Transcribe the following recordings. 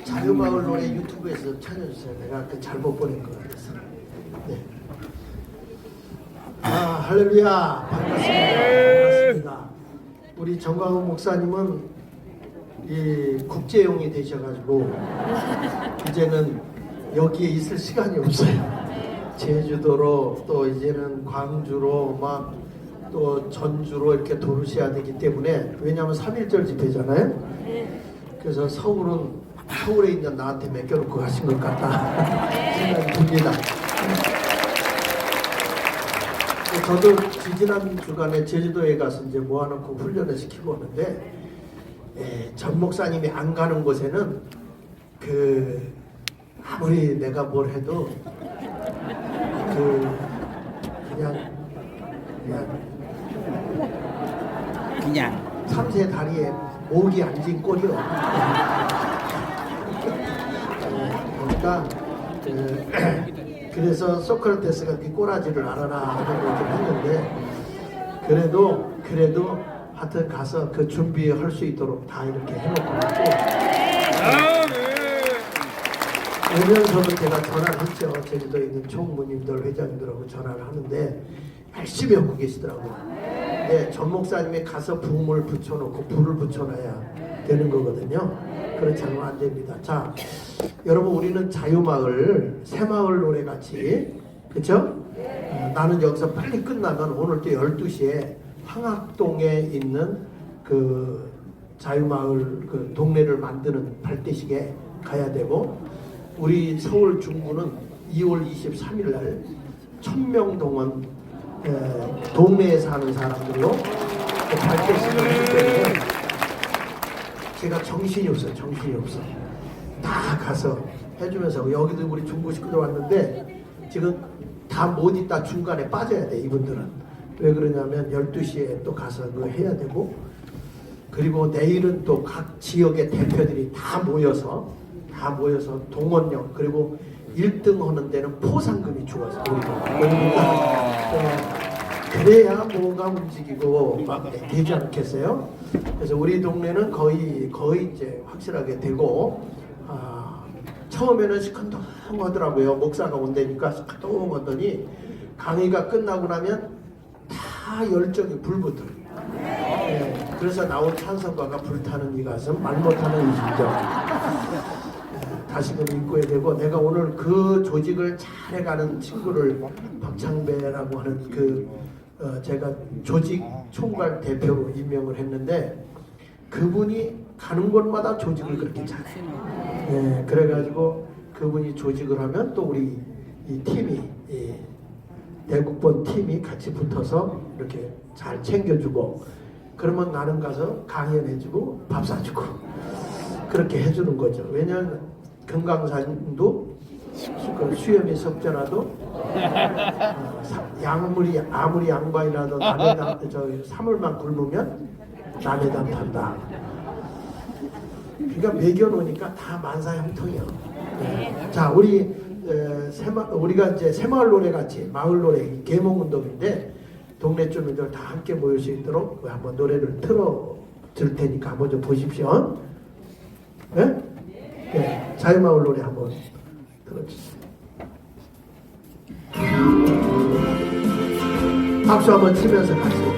자유마을 노래 유튜브에서 찾아주세요. 내가 잘못 보낸 것 같아서. 네. 할렐루야. 반갑습니다. 우리 정광훈 목사님은 이 국제용이 되셔가지고 이제는 여기에 있을 시간이 없어요. 제주도로 또 이제는 광주로 막 또 전주로 이렇게 도르셔야 되기 때문에, 왜냐하면 3.1절 집회잖아요. 그래서 서울에 있는 나한테 맡겨놓고 가신 것 같다 생각이 듭니다. 저도 지지난 주간에 제주도에 가서 이제 모아놓고 훈련을 시키고 오는데, 전 목사님이 안 가는 곳에는 아무리 내가 뭘 해도 그냥 참새 다리에 목이 앉은 꼴이요. 그러니까 그래서 소크라테스가 네 꼬라지를 알아라 하는 걸 좀 했는데, 그래도 하여튼 가서 그 준비할 수 있도록 다 이렇게 해놓고 왔고, 오면서도 제가 전화를 했죠. 제주도에 있는 총무님들, 회장님들하고 전화를 하는데 열심히 하고 계시더라고요. 전 목사님이 가서 붕을 붙여놓고 불을 붙여놔야 되는 거거든요. 그렇지 않으면 안 됩니다. 자, 여러분, 우리는 자유마을, 새마을 노래같이, 그쵸? 나는 여기서 빨리 끝나면 오늘 또 12시에 황학동에 있는 그 자유마을 그 동네를 만드는 발대식에 가야 되고, 우리 서울 중구는 2월 23일 날 천명동원 동네에 사는 사람들로 발대식을 하기 때문에 제가 정신이 없어. 다 가서 해주면서, 여기도 우리 중구 식구들 왔는데 지금 다 못 있다 중간에 빠져야 돼. 이분들은 왜 그러냐면 12시에 또 가서 그거 해야 되고, 그리고 내일은 또 각 지역의 대표들이 다 모여서 동원령, 그리고 1등 하는 데는 포상금이 주어서 그래야 뭐가 움직이고 막 되지 않겠어요? 그래서 우리 동네는 거의 이제 확실하게 되고, 처음에는 시큰둥하더라고요. 목사가 온다니까 시큰둥하더니 강의가 끝나고 나면 다 열정이 불붙어요. 그래서 나온 찬송가가 불타는 이 가슴, 말 못하는 이 심정. 다시금 읽어야 되고, 내가 오늘 그 조직을 잘해가는 친구를 박창배라고 하는 제가 조직 총괄 대표로 임명을 했는데, 그분이 가는 곳마다 조직을 그렇게 잘해요. 그래가지고 그분이 조직을 하면 또 우리 이 팀이, 대국본 팀이 같이 붙어서 이렇게 잘 챙겨주고, 그러면 나는 가서 강연해주고 밥 사주고 그렇게 해주는 거죠. 왜냐하면 금강산도 수염이 섭더라도 아무리 양반이라도 남의 사물만 굶으면 남의 담 탄다. 그러니까 매겨놓으니까 다 만사형통이요. 자, 우리가 이제 새마을 노래같이 마을 노래 계몽운동인데, 동네 주민들 다 함께 모일 수 있도록 한번 노래를 틀어줄 테니까 한번 좀 보십시오. 네? 자유마을 노래 한번 들어주세요. 박수 한번 치면서 같이.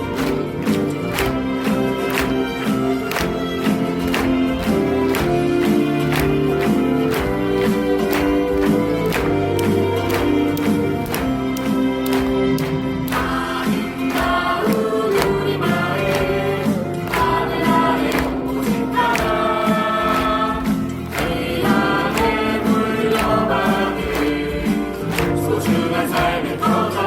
소중한 삶의 터져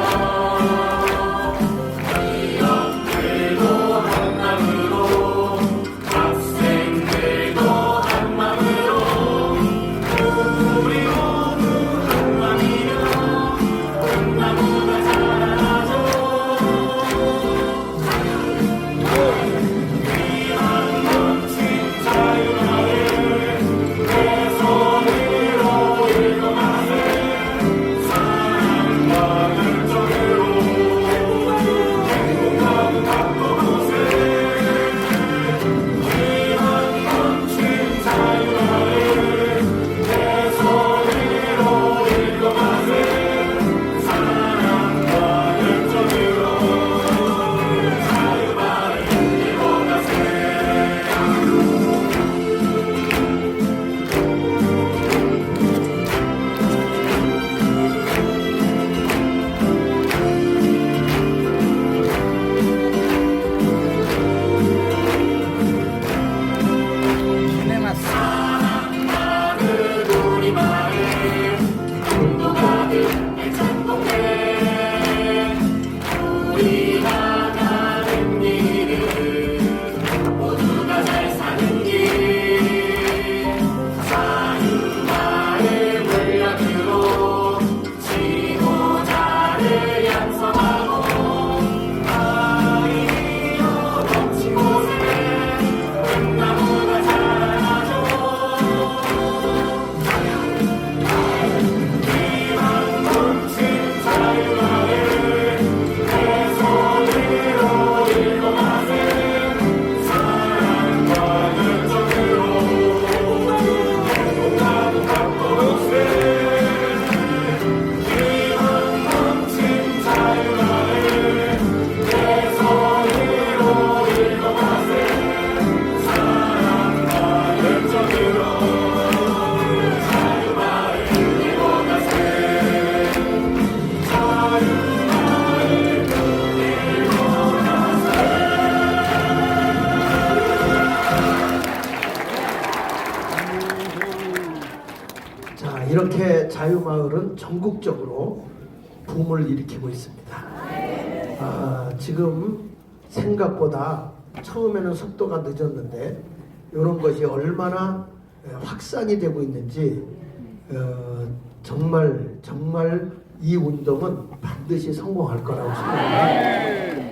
이렇게 자유마을은 전국적으로 붐을 일으키고 있습니다. 지금 생각보다 처음에는 속도가 늦었는데 이런 것이 얼마나 확산이 되고 있는지 정말 이 운동은 반드시 성공할 거라고 생각합니다.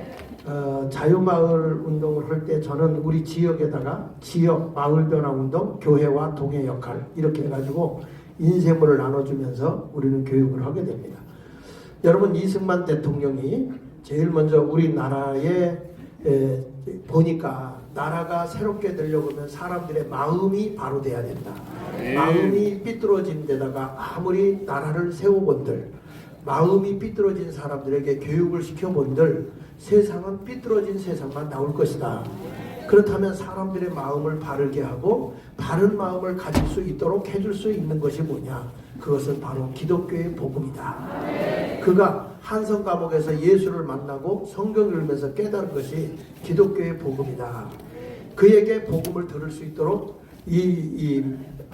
자유마을 운동을 할 때 저는 우리 지역에다가 지역 마을변화운동, 교회와 동의 역할 이렇게 해가지고 인쇄물을 나눠주면서 우리는 교육을 하게 됩니다. 여러분, 이승만 대통령이 제일 먼저 우리나라에 보니까 나라가 새롭게 되려고 하면 사람들의 마음이 바로 돼야 된다. 마음이 삐뚤어진 데다가 아무리 나라를 세워본들, 마음이 삐뚤어진 사람들에게 교육을 시켜본들 세상은 삐뚤어진 세상만 나올 것이다. 그렇다면 사람들의 마음을 바르게 하고 바른 마음을 가질 수 있도록 해줄 수 있는 것이 뭐냐? 그것은 바로 기독교의 복음이다. 그가 한성 감옥에서 예수를 만나고 성경을 읽으면서 깨달은 것이 기독교의 복음이다. 그에게 복음을 들을 수 있도록 이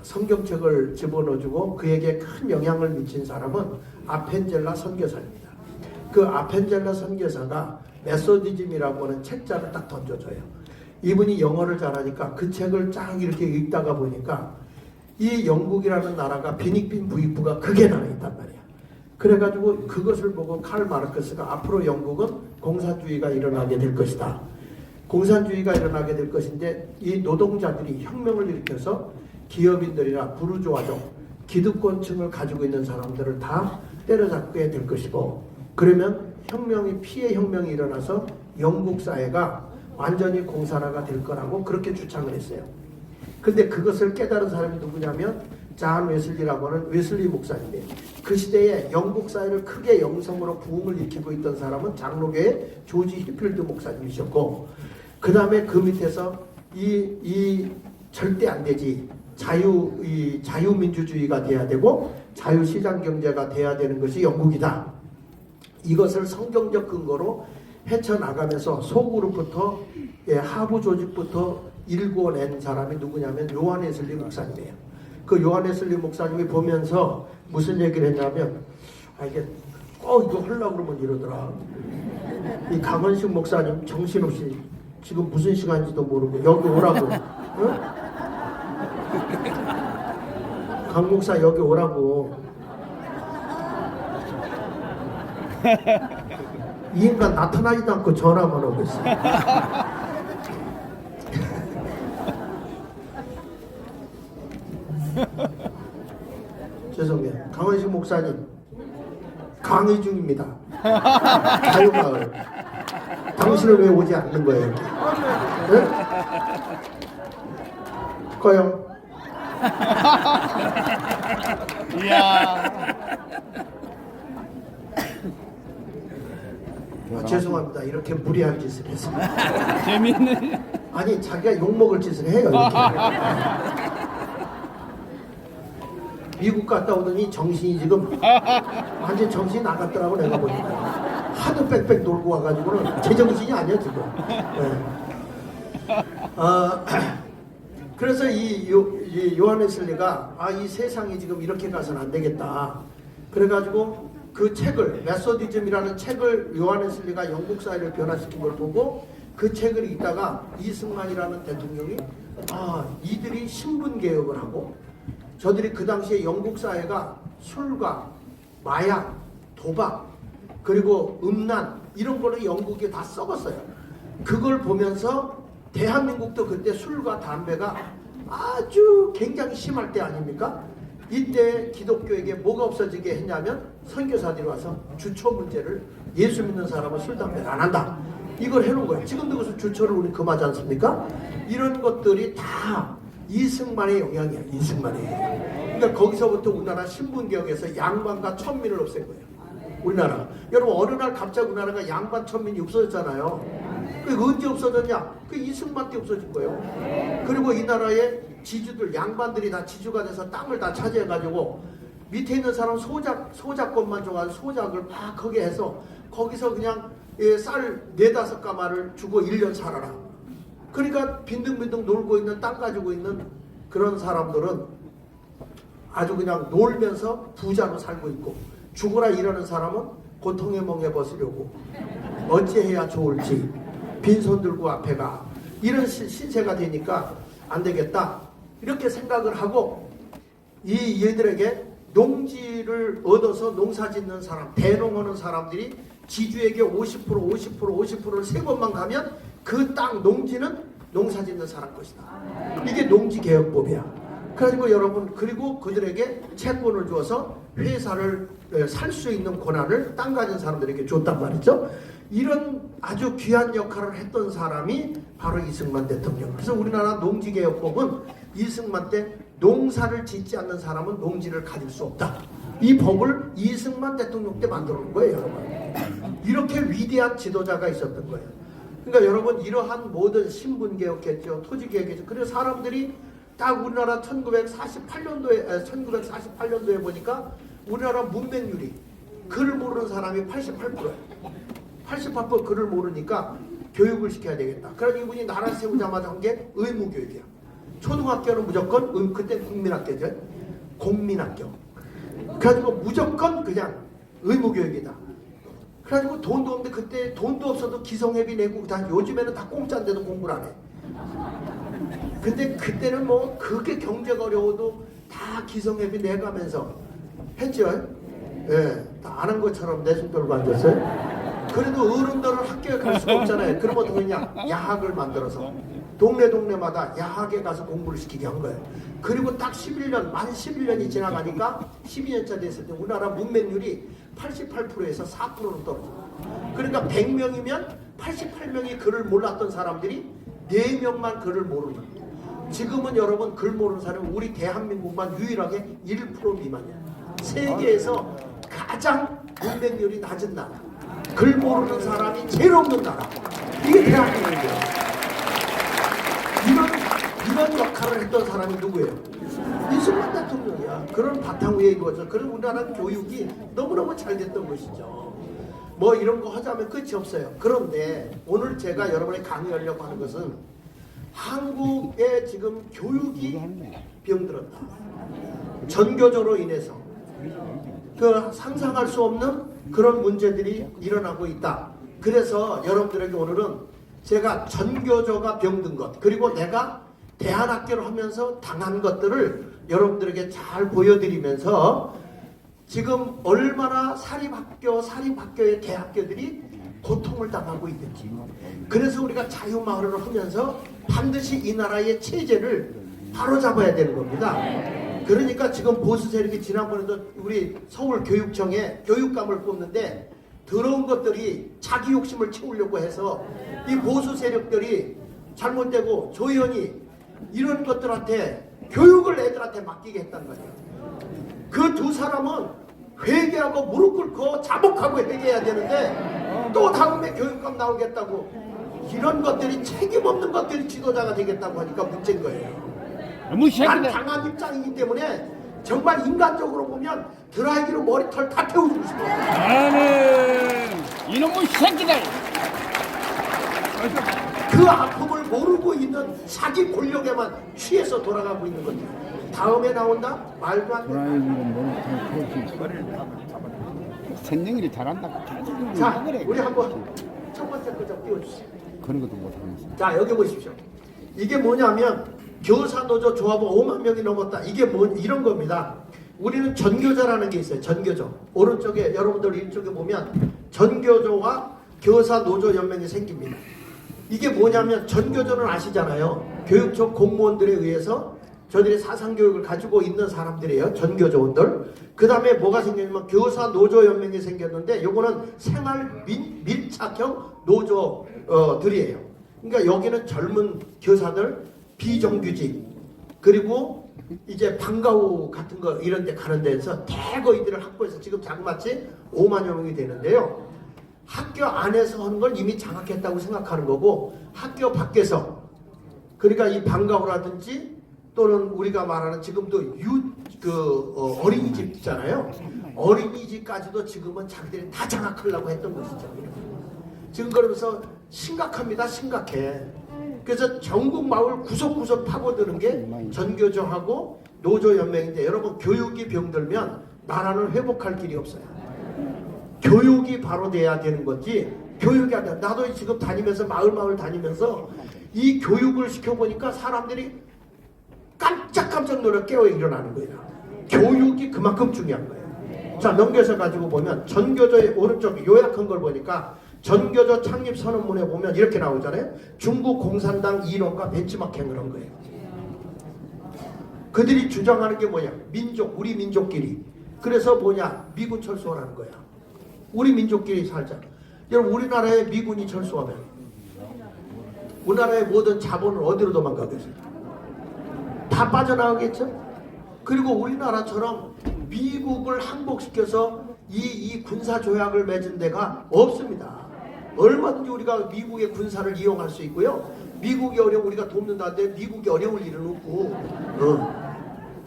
성경책을 집어넣어주고 그에게 큰 영향을 미친 사람은 아펜젤라 선교사입니다. 그 아펜젤라 선교사가 메소디즘이라고 하는 책자를 딱 던져줘요. 이분이 영어를 잘하니까 그 책을 쫙 이렇게 읽다가 보니까 이 영국이라는 나라가 빈익빈 부익부가 극에 나눠 있단 말이야. 그래가지고 그것을 보고 칼 마르크스가 앞으로 영국은 공산주의가 일어나게 될 것이다. 공산주의가 일어나게 될 것인데 이 노동자들이 혁명을 일으켜서 기업인들이나 부르주아족, 기득권층을 가지고 있는 사람들을 다 때려잡게 될 것이고, 그러면 피해 혁명이 일어나서 영국 사회가 완전히 공산화가 될 거라고 그렇게 주장을 했어요. 근데 그것을 깨달은 사람이 누구냐면 잔 웨슬리라고 하는 웨슬리 목사님이에요. 그 시대에 영국 사회를 크게 영성으로 부흥을 일으키고 있던 사람은 장로교의 조지 히필드 목사님이셨고, 그 다음에 그 밑에서 이 절대 안 되지, 자유민주주의가 돼야 되고 자유시장 경제가 돼야 되는 것이 영국이다. 이것을 성경적 근거로 헤쳐나가면서 소그룹부터 하부 조직부터 일궈낸 사람이 누구냐면 요한 웨슬리 목사님이에요. 그 요한 웨슬리 목사님이 보면서 무슨 얘기를 했냐면, 이게 꼭 이거 하려고 그러면 이러더라. 이 강원식 목사님 정신없이 지금 무슨 시간인지도 모르고 여기 오라고. 응? 강 목사 여기 오라고. 이 인간 나타나지도 않고 전화만 오고 있어. 죄송해요. 강원식 목사님 강의 중입니다. 자유마을. 당신은 왜 오지 않는 거예요? 네? 꺼요. 이야. 죄송합니다. 이렇게 무리한 짓을 했습니다. 재밌네. 아니, 자기가 욕먹을 짓을 해요. 이렇게. 미국 갔다 오더니 정신이 지금 완전 정신이 나갔더라고. 내가 보니까 하도 빽빽 놀고 와가지고는 제정신이 아니야 지금. 네. 그래서 이 요한 웨슬리가 이 세상이 지금 이렇게 가서는 안 되겠다. 그래가지고 그 책을, 메소디즘이라는 책을 요한 웨슬리가 영국 사회를 변화시킨 걸 보고 그 책을 읽다가 이승만이라는 대통령이 이들이 신분 개혁을 하고 저들이 그 당시에 영국 사회가 술과 마약, 도박, 그리고 음란 이런 걸로 영국이 다 썩었어요. 그걸 보면서 대한민국도 그때 술과 담배가 아주 굉장히 심할 때 아닙니까? 이때 기독교에게 뭐가 없어지게 했냐면 선교사들이 와서 주초 문제를, 예수 믿는 사람은 술, 담배를 안 한다. 이걸 해놓은 거예요. 지금도 그래서 주초를 우리 금하지 않습니까? 이런 것들이 다 이승만의 영향이야. 이승만의. 그러니까 거기서부터 우리나라 신분개혁에서 양반과 천민을 없앤 거예요. 우리나라. 여러분, 어느 날 갑자기 우리나라가 양반 천민이 없어졌잖아요. 그 언제 없어졌냐? 그 이승만 때 없어진 거예요. 그리고 이 나라의 지주들, 양반들이 다 지주가 돼서 땅을 다 차지해가지고 밑에 있는 사람 소작권만 줘가지고 소작을 막 크게 해서 거기서 그냥 쌀 4-5가마를 주고 1년 살아라. 그러니까 빈둥빈둥 놀고 있는, 땅 가지고 있는 그런 사람들은 아주 그냥 놀면서 부자로 살고 있고, 죽으라 이러는 사람은 고통에 멍에 벗으려고 어찌해야 좋을지 빈손 들고 앞에 가, 이런 신세가 되니까 안 되겠다 이렇게 생각을 하고, 이 얘들에게 농지를 얻어서 농사 짓는 사람, 대농하는 사람들이 지주에게 50%를 세 번만 가면 그 땅 농지는 농사 짓는 사람 것이다. 이게 농지개혁법이야. 그래가지고 여러분, 그리고 그들에게 채권을 주어서 회사를 살 수 있는 권한을 땅 가진 사람들에게 줬단 말이죠. 이런 아주 귀한 역할을 했던 사람이 바로 이승만 대통령. 그래서 우리나라 농지개혁법은 이승만 때 농사를 짓지 않는 사람은 농지를 가질 수 없다, 이 법을 이승만 대통령 때 만들어 놓은 거예요, 여러분. 이렇게 위대한 지도자가 있었던 거예요. 그러니까 여러분, 이러한 모든 신분개혁했죠, 토지개혁했죠. 그래서 사람들이 딱 우리나라 1948년도에 보니까 우리나라 문맹률이, 글을 모르는 사람이 88%예요. 88% 글을 모르니까 교육을 시켜야 되겠다. 그래서 이분이 나라 세우자마자 한 게 의무교육이야. 초등학교는 무조건, 그때 국민학교죠, 공민학교. 그래가지고 무조건 그냥 의무교육이다. 그래가지고 돈도 없는데, 그때 돈도 없어도 기성회비 내고, 다 요즘에는 다 공짜인데도 공부를 안 해. 근데 그때는 뭐 그렇게 경제가 어려워도 다 기성회비 내가면서 했죠. 예, 다 아는 것처럼 내숭 들고 앉았어요. 그래도 어른들은 학교에 갈 수가 없잖아요. 그럼 어떻게 하냐, 야학을 만들어서 동네마다 야학에 가서 공부를 시키게 한 거예요. 그리고 딱 11년, 만 11년이 지나가니까 12년차 됐을 때 우리나라 문맹률이 88%에서 4%로 떨어져요. 그러니까 100명이면 88명이 글을 몰랐던 사람들이 4명만 글을 모르는 거예요. 지금은 여러분, 글 모르는 사람은 우리 대한민국만 유일하게 1% 미만이에요. 세계에서 가장 문맹률이 낮은 나라, 글 모르는 사람이 제일 없는 나라, 이게 대한민국이에요. 이런 역할을 했던 사람이 누구예요? 이승만 대통령이야. 그런 바탕 위에 이거죠. 그런 우리나라 교육이 너무너무 잘 됐던 것이죠. 뭐 이런 거 하자면 끝이 없어요. 그런데 오늘 제가 여러분에 강의하려고 하는 것은, 한국의 지금 교육이 병들었다. 전교조로 인해서 그 상상할 수 없는 그런 문제들이 일어나고 있다. 그래서 여러분들에게 오늘은 제가 전교조가 병든 것, 그리고 내가 대안학교를 하면서 당한 것들을 여러분들에게 잘 보여드리면서, 지금 얼마나 사립학교의 대학교들이 고통을 당하고 있는지, 그래서 우리가 자유마을을 하면서 반드시 이 나라의 체제를 바로잡아야 되는 겁니다. 그러니까 지금 보수 세력이, 지난번에도 우리 서울교육청에 교육감을 뽑는데 더러운 것들이 자기 욕심을 채우려고 해서 이 보수 세력들이 잘못되고 조현이 이런 것들한테 교육을 애들한테 맡기게 했단 말이에요. 그 두 사람은 회개하고 무릎 꿇고 자복하고 회개해야 되는데, 또 다음에 교육감 나오겠다고, 이런 것들이, 책임 없는 것들이 지도자가 되겠다고 하니까 문제인 거예요. 난 당한 입장이기 때문에 정말 인간적으로 보면 드라이기로 머리털 다 태워주고 싶어요. 나는 이놈의 새끼들. 그 아픔을 모르고 있는 자기 권력에만 취해서 돌아가고 있는 거죠. 다음에 나온다? 말도 안 돼. 선영일이 잘한다. 자, 우리 한번 첫 번째 거 좀 띄워주세요. 그런 것도 못하겠어. 자, 여기 보십시오. 이게 뭐냐면 교사노조 조합원 5만 명이 넘었다. 이게 뭐 이런 겁니다. 우리는 전교조라는 게 있어요. 전교조. 오른쪽에, 여러분들 이쪽에 보면 전교조와 교사노조 연맹이 생깁니다. 이게 뭐냐면, 전교조는 아시잖아요. 교육청 공무원들에 의해서 저들이 사상교육을 가지고 있는 사람들이에요. 전교조원들. 그 다음에 뭐가 생겼냐면 교사노조 연맹이 생겼는데, 요거는 생활 밀착형 노조들이에요. 그러니까 여기는 젊은 교사들, 비정규직, 그리고 이제 방과후 같은 거 이런 데 가는 데서 대거 이들을 확보해서 지금 자그마치 5만여 명이 되는데요. 학교 안에서 하는 걸 이미 장악했다고 생각하는 거고, 학교 밖에서, 그러니까 이 방과후라든지 또는 우리가 말하는 지금도 어린이집 있잖아요. 어린이집까지도 지금은 자기들이 다 장악하려고 했던 것이죠. 지금 그러면서 심각합니다. 심각해. 그래서 전국 마을 구석구석 파고드는 게 전교조하고 노조연맹인데 여러분 교육이 병들면 나라는 회복할 길이 없어요. 교육이 바로 돼야 되는 거지 교육이 안 돼. 나도 지금 다니면서 마을 다니면서 이 교육을 시켜보니까 사람들이 깜짝깜짝 놀라 깨어 일어나는 거예요. 교육이 그만큼 중요한 거예요. 자 넘겨서 가지고 보면 전교조의 오른쪽 요약한 걸 보니까 전교조 창립 선언문에 보면 이렇게 나오잖아요. 중국 공산당 이론과 벤치마킹을 한 거예요. 그들이 주장하는 게 뭐냐? 민족, 우리 민족끼리. 그래서 뭐냐? 미군 철수하라는 거야. 우리 민족끼리 살자. 여러분 우리나라에 미군이 철수하면 우리나라의 모든 자본은 어디로 도망가겠어요? 다 빠져나가겠죠? 그리고 우리나라처럼 미국을 항복시켜서 이 군사 조약을 맺은 데가 없습니다. 얼마든지 우리가 미국의 군사를 이용할 수 있고요. 미국이 어려워 우리가 돕는다는데 미국이 어려울 일은 없고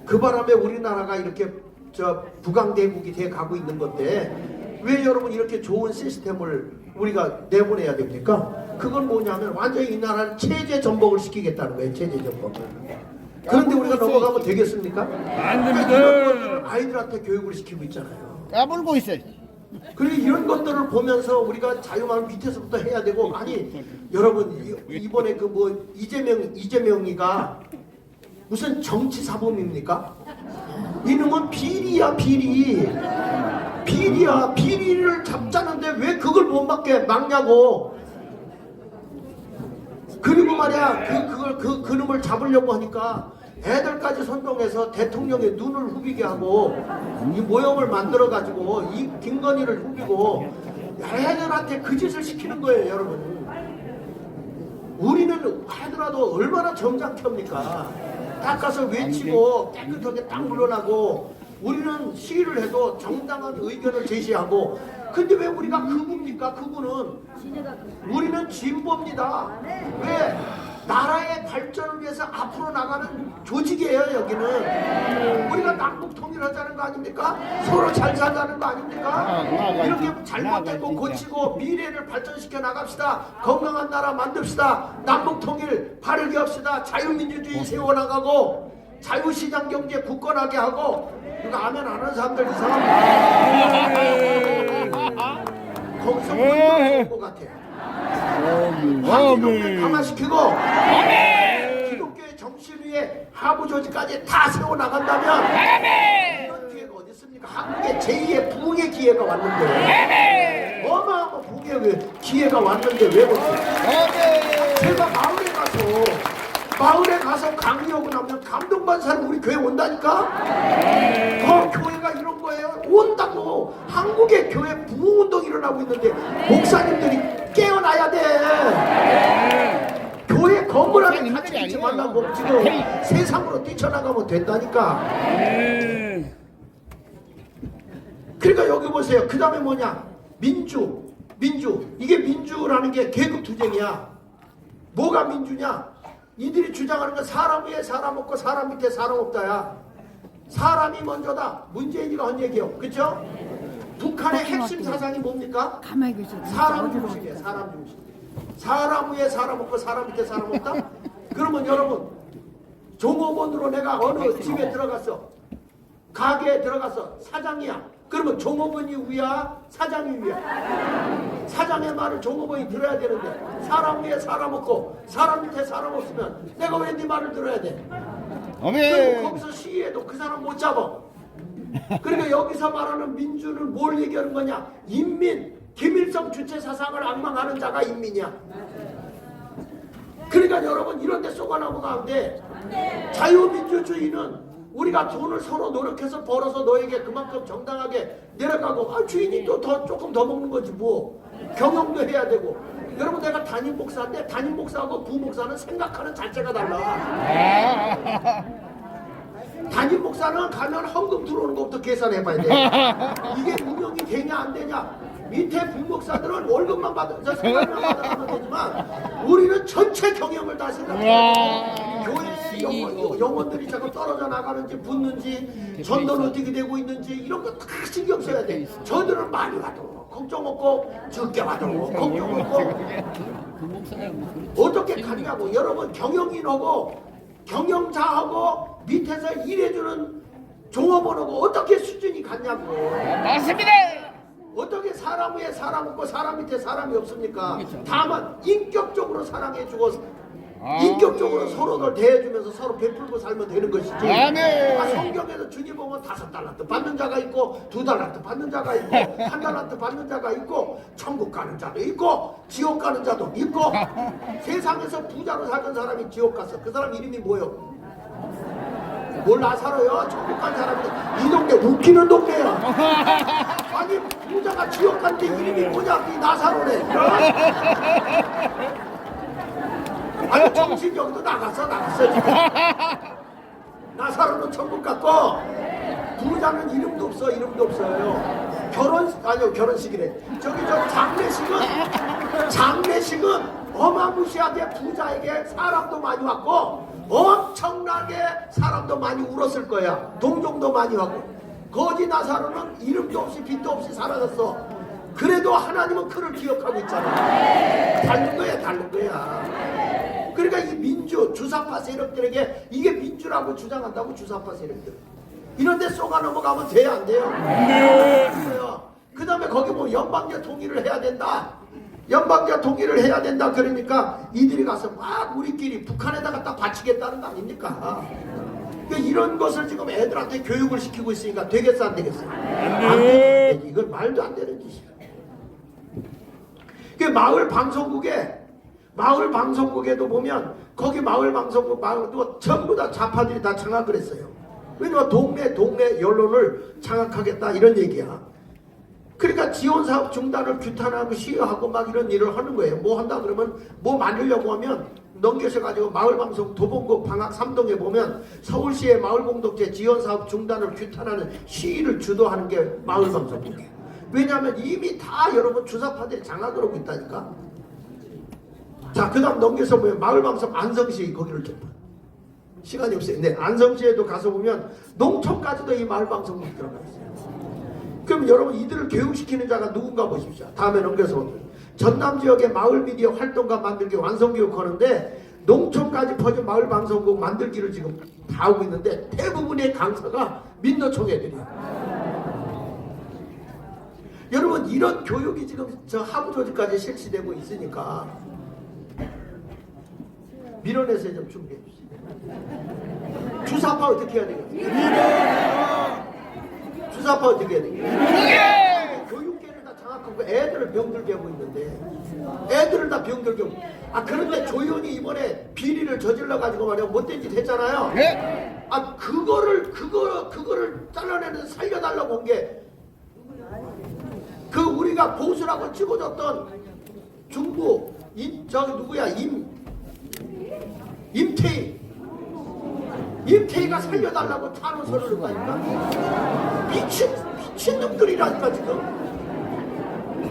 그 바람에 우리나라가 이렇게 북왕대국이 돼 가고 있는 건데 왜 여러분 이렇게 좋은 시스템을 우리가 내보내야 됩니까? 그건 뭐냐면 완전히 이 나라를 체제 전복을 시키겠다는 거예요. 체제 전복. 그런데 우리가 넘어가면 되겠습니까? 안 됩니다. 이런 것들을 아이들한테 교육을 시키고 있잖아요. 까불고 있어. 그리고 이런 것들을 보면서 우리가 자유마을 밑에서부터 해야 되고 아니 여러분 이번에 그 뭐 이재명이가 무슨 정치 사범입니까? 이놈은 비리야 비리를 잡자는데 왜 그걸 못 막냐고. 그리고 말이야 그놈을 잡으려고 하니까 애들까지 선동해서 대통령의 눈을 후비게 하고 이 모형을 만들어 가지고 이 김건희를 후비고 애들한테 그 짓을 시키는 거예요. 여러분 우리는 하더라도 얼마나 점잖게 합니까? 닦아서 외치고 깨끗하게 딱 물러나고 우리는 시위를 해도 정당한 의견을 제시하고 근데 왜 우리가 극우입니까? 극우는 우리는 진보입니다. 왜? 나라의 발전을 위해서 앞으로 나가는 조직이에요. 여기는 우리가 남북 통일하자는 거 아닙니까? 서로 잘 살자는 거 아닙니까? 이렇게 잘못된 거 고치고 미래를 발전시켜 나갑시다. 건강한 나라 만듭시다. 남북 통일 바르게 합시다. 자유민주주의 세워나가고 자유시장 경제 굳건하게 하고 이거 아멘 안 하는 사람들 이상합니다. 거기서 못 것 같아요. 황기동을 강화시키고 기독교의 정신 위에 하부 조직까지 다 세워나간다면 이런 기회가 어디 있습니까? 한국에 제2의 부흥의 기회가 왔는데 어마어마한 부흥의 기회가 왔는데 왜 못해요? 제가 마을에 가서 강의하고 나면 감동받은 사람 우리 교회 온다니까? 교회가 이런 거예요. 온다고. 한국의 교회 부흥운동이 일어나고 있는데 목사님들이 깨어나야 돼. 교회 건물 안에 같이 있지 말라고 지금 세상으로 뛰쳐나가면 된다니까. 그러니까 여기 보세요. 그 다음에 뭐냐? 민주. 이게 민주라는 게 계급투쟁이야. 뭐가 민주냐? 이들이 주장하는 건 사람 위에 사람 없고 사람 밑에 사람 없다야. 사람이 먼저다. 문재인이가 한 얘기요. 그렇죠? 북한의 핵심 사상이 뭡니까? 사람 중심이에요. 사람 중심. 사람 위에 사람 없고 사람 밑에 사람 없다? 그러면 여러분 종업원으로 내가 어느 집에 들어갔어. 가게에 들어가서 사장이야. 그러면 종업원이 위야? 사장이 위야? 사장의 말을 종업원이 들어야 되는데 사람 위에 사람 없고 사람 밑에 사람 없으면 내가 왜 네 말을 들어야 돼? 그리고 거기서 시위해도 그 사람 못 잡아. 그러니까 여기서 말하는 민주는 뭘 얘기하는 거냐? 인민, 김일성 주체 사상을 앙망하는 자가 인민이야. 그러니까 여러분 이런 데 쏘가 넘어가는데 자유민주주의는 우리가 돈을 서로 노력해서 벌어서 너에게 그만큼 정당하게 내려가고 주인이 또 조금 더 먹는 거지 뭐. 경영도 해야 되고. 여러분 내가 담임 목사인데 담임 목사하고 부목사는 생각하는 자체가 달라. 담임 목사는 가면 헌금 들어오는 것부터 계산해봐야 돼. 이게 운영이 되냐 안 되냐. 밑에 부목사들은 월급만 생각만 받아가면 되지만 우리는 전체 경영을 다 생각해야 돼. 교회 영혼들이 자꾸 떨어져 나가는지 붙는지 전도는 어떻게 되고 있는지 이런 거 다 신경 써야 돼. 저들은 많이 와도 걱정 없고 적게 와도 걱정 없고 그 목사가 뭐 그렇지. 어떻게 가냐고. 여러분 경영인하고 경영자하고 밑에서 일해주는 종업원하고 어떻게 수준이 같냐고. 맞습니다. 어떻게 사람 위에 사람 없고 사람 밑에 사람이 없습니까? 다만 인격적으로 사랑해주고 인격적으로 서로를 대해주면서 서로 베풀고 살면 되는 것이지. 아멘. 성경에서 주님 보면 5달란트 받는 자가 있고 2달란트 받는 자가 있고 1달란트 받는 자가 있고 천국 가는 자도 있고 지옥 가는 자도 있고 세상에서 부자로 살던 사람이 지옥 갔어. 그 사람 이름이 뭐요? 뭘 나사로요? 천국 간 사람인데 이 동네 웃기는 동네야. 아니 부자가 지옥 갔는데 이름이 뭐냐? 이 나사로네. 아니 정신 여기도 나갔어 지금. 나사로는 천국 갔고 부자는 이름도 없어요. 결혼식이래. 저기 저 장례식은 어마무시하게 부자에게 사람도 많이 왔고 엄청나게 사람도 많이 울었을 거야. 동정도 많이 하고. 거지 나사로는 이름도 없이 빛도 없이 사라졌어. 그래도 하나님은 그를 기억하고 있잖아. 다른 거야. 그러니까 이 민주 주사파 세력들에게 이게 민주라고 주장한다고. 주사파 세력들 이런 데 쏘가 넘어가면 돼야 안 돼요? 네. 그 다음에 거기 뭐 연방제 통일을 해야 된다. 연방제 통일을 해야 된다. 그러니까 이들이 가서 막 우리끼리 북한에다가 딱 바치겠다는 거 아닙니까? 그러니까 이런 것을 지금 애들한테 교육을 시키고 있으니까 되겠어 안 되겠어? 안 돼. 이건 말도 안 되는 짓이야. 그 마을 방송국에도 보면 거기 마을도 전부 다 좌파들이 다 장악을 했어요. 왜냐면 동네 언론을 장악하겠다 이런 얘기야. 그러니까 지원사업 중단을 규탄하고 시위하고 막 이런 일을 하는 거예요. 뭐 한다 그러면 뭐 만들려고 하면 넘겨서가지고 마을방송 도봉구 방학 3동에 보면 서울시의 마을공동체 지원사업 중단을 규탄하는 시위를 주도하는 게 마을방송국이에요. 왜냐하면 이미 다 여러분 주사파들이 장악을 하고 있다니까. 자, 그 다음 넘겨서 보면 마을방송 안성시 거기를 좀 봐. 시간이 없어요. 네, 안성시에도 가서 보면 농촌까지도 이 마을방송국이 들어가 있어요. 그럼 여러분 이들을 교육시키는 자가 누군가 보십시오. 다음에 넘겨서 전남 지역의 마을 미디어 활동가 만들기 완성교육하는데 농촌까지 퍼진 마을방송국 만들기를 지금 다 하고 있는데 대부분의 강사가 민노총 애들이야. 여러분 이런 교육이 지금 저 하부 조직까지 실시되고 있으니까 밀어내서 좀 준비해 주세요. 주사파 어떻게 해야 되겠어요? 주사파 어떻게 해야 되겠어요? 교육계를 다 장악하고 애들을 병들게 하고 있는데 애들을 다 병들게 하고. 그런데 조현이 이번에 비리를 저질러 가지고 말이야 못된 짓 했잖아요. 그거를 잘라내는 살려달라고 온 게 그 우리가 보수라고 찍어줬던 중부 임태희가 살려달라고 탄원서를 냈다니까. 미친 놈들이라니까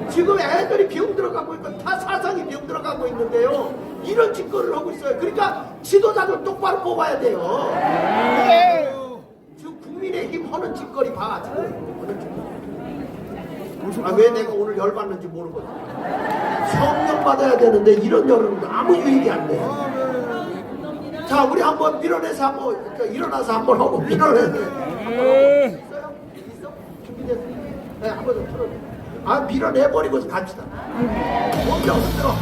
지금 애들이 병 들어가고 있고 다 사상이 병 들어가고 있는데요. 이런 짓거리를 하고 있어요. 그러니까 지도자들 똑바로 뽑아야 돼요. 지금 국민의힘 하는 짓거리 봐. 왜 내가 오늘 열받는지 모르거든. 성령 받아야 되는데 이런 열은 아무 유익이 안 돼. 자, 우리 한번 밀어내서 한번 일어나서 한번 하고 밀어내서 있어요? 준비됐어? 네, 한번 좀 틀어. 밀어내버리고 갑시다. 먼저 흔들어.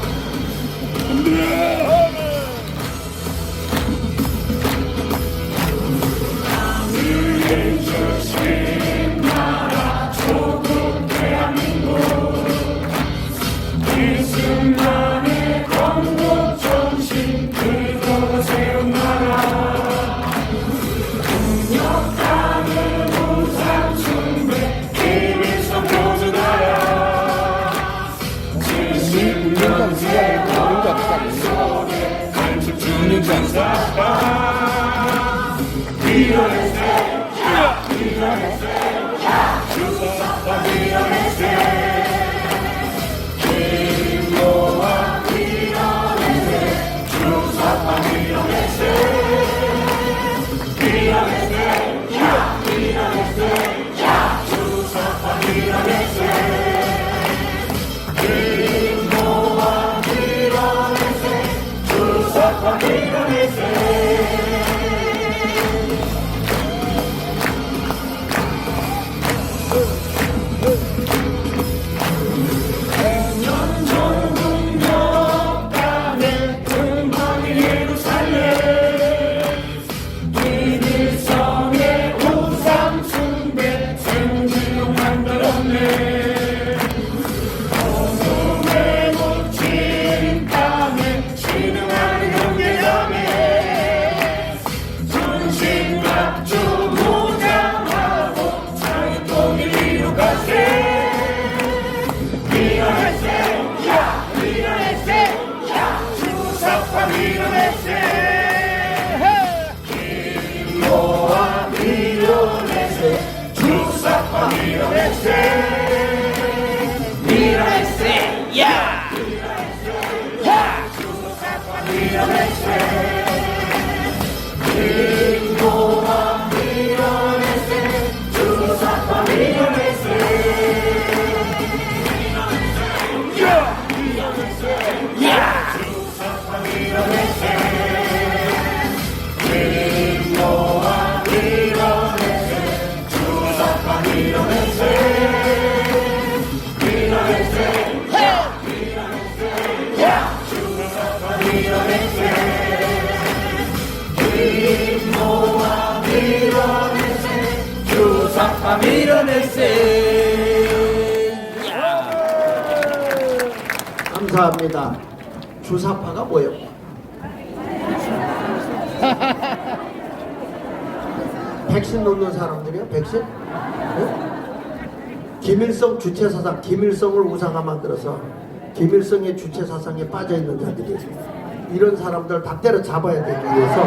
뭔가 비싸네. 주사파 밀어내세. 감사합니다. 주사파가 뭐예요? 백신 놓는 사람들이요? 백신? 네? 김일성 주체사상, 김일성을 우상화 만들어서 김일성의 주체사상에 빠져있는 자들이 이런 사람들 다 때려잡아야 되기 위해서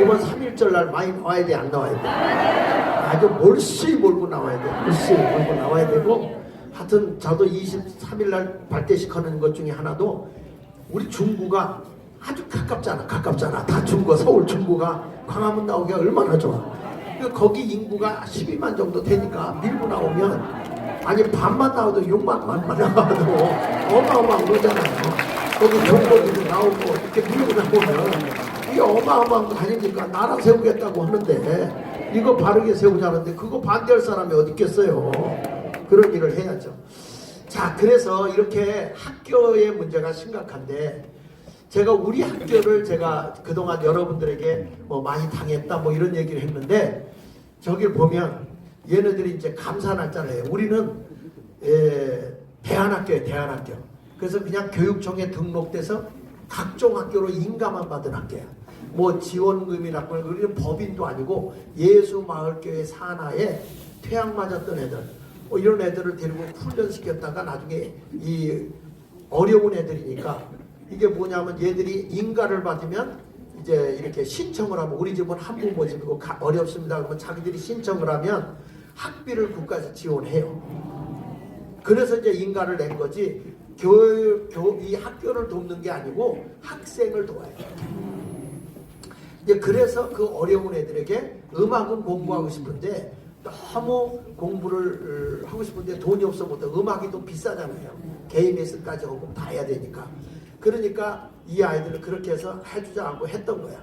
이번 3.1절 날 많이 나와야 돼, 안 나와야 돼? 아주 몰시 몰고 나와야 돼. 몰시 몰고 나와야 되고, 하여튼 저도 23일 날 발대식 하는 것 중에 하나도 우리 중구가 아주 가깝잖아. 다 중구, 서울 중구가 광화문 나오기가 얼마나 좋아. 거기 인구가 12만 정도 되니까 밀고 나오면, 아니 반만 나와도 6만만 나와도 어마어마한 거잖아요. 거기 경보들이 나오고 이렇게 밀고 나오면 이게 어마어마한 거 아니니까 나라 세우겠다고 하는데, 이거 바르게 세우자는데 그거 반대할 사람이 어디 있겠어요. 그런 일을 해야죠. 자, 그래서 이렇게 학교의 문제가 심각한데, 제가 우리 학교를 제가 그동안 여러분들에게 뭐 많이 당했다 뭐 이런 얘기를 했는데, 저기 보면 얘네들이 이제 감사 날짜를 해요. 우리는 대안학교예요, 대안학교. 그래서 그냥 교육청에 등록돼서 각종 학교로 인가만 받은 학교야. 뭐 지원금이라고, 우리는 법인도 아니고 예수마을교회 산하에 퇴학 맞았던 애들, 뭐 이런 애들을 데리고 훈련시켰다가 나중에 이 어려운 애들이니까, 이게 뭐냐면 얘들이 인가를 받으면 이제 이렇게 신청을 하면, 우리 집은 한부모 집이고 어렵습니다 그러면 자기들이 신청을 하면 학비를 국가에서 지원해요. 그래서 이제 인가를 낸 거지, 이 학교를 돕는 게 아니고 학생을 도와요. 이제 그래서 그 어려운 애들에게 음악은 공부하고 싶은데 너무 공부를 하고 싶은데 돈이 없어 못해. 음악이 또 비싸잖아요. 개인 레슨까지 하고 다 해야 되니까. 그러니까 이 아이들을 그렇게 해서 해주자고 했던 거야.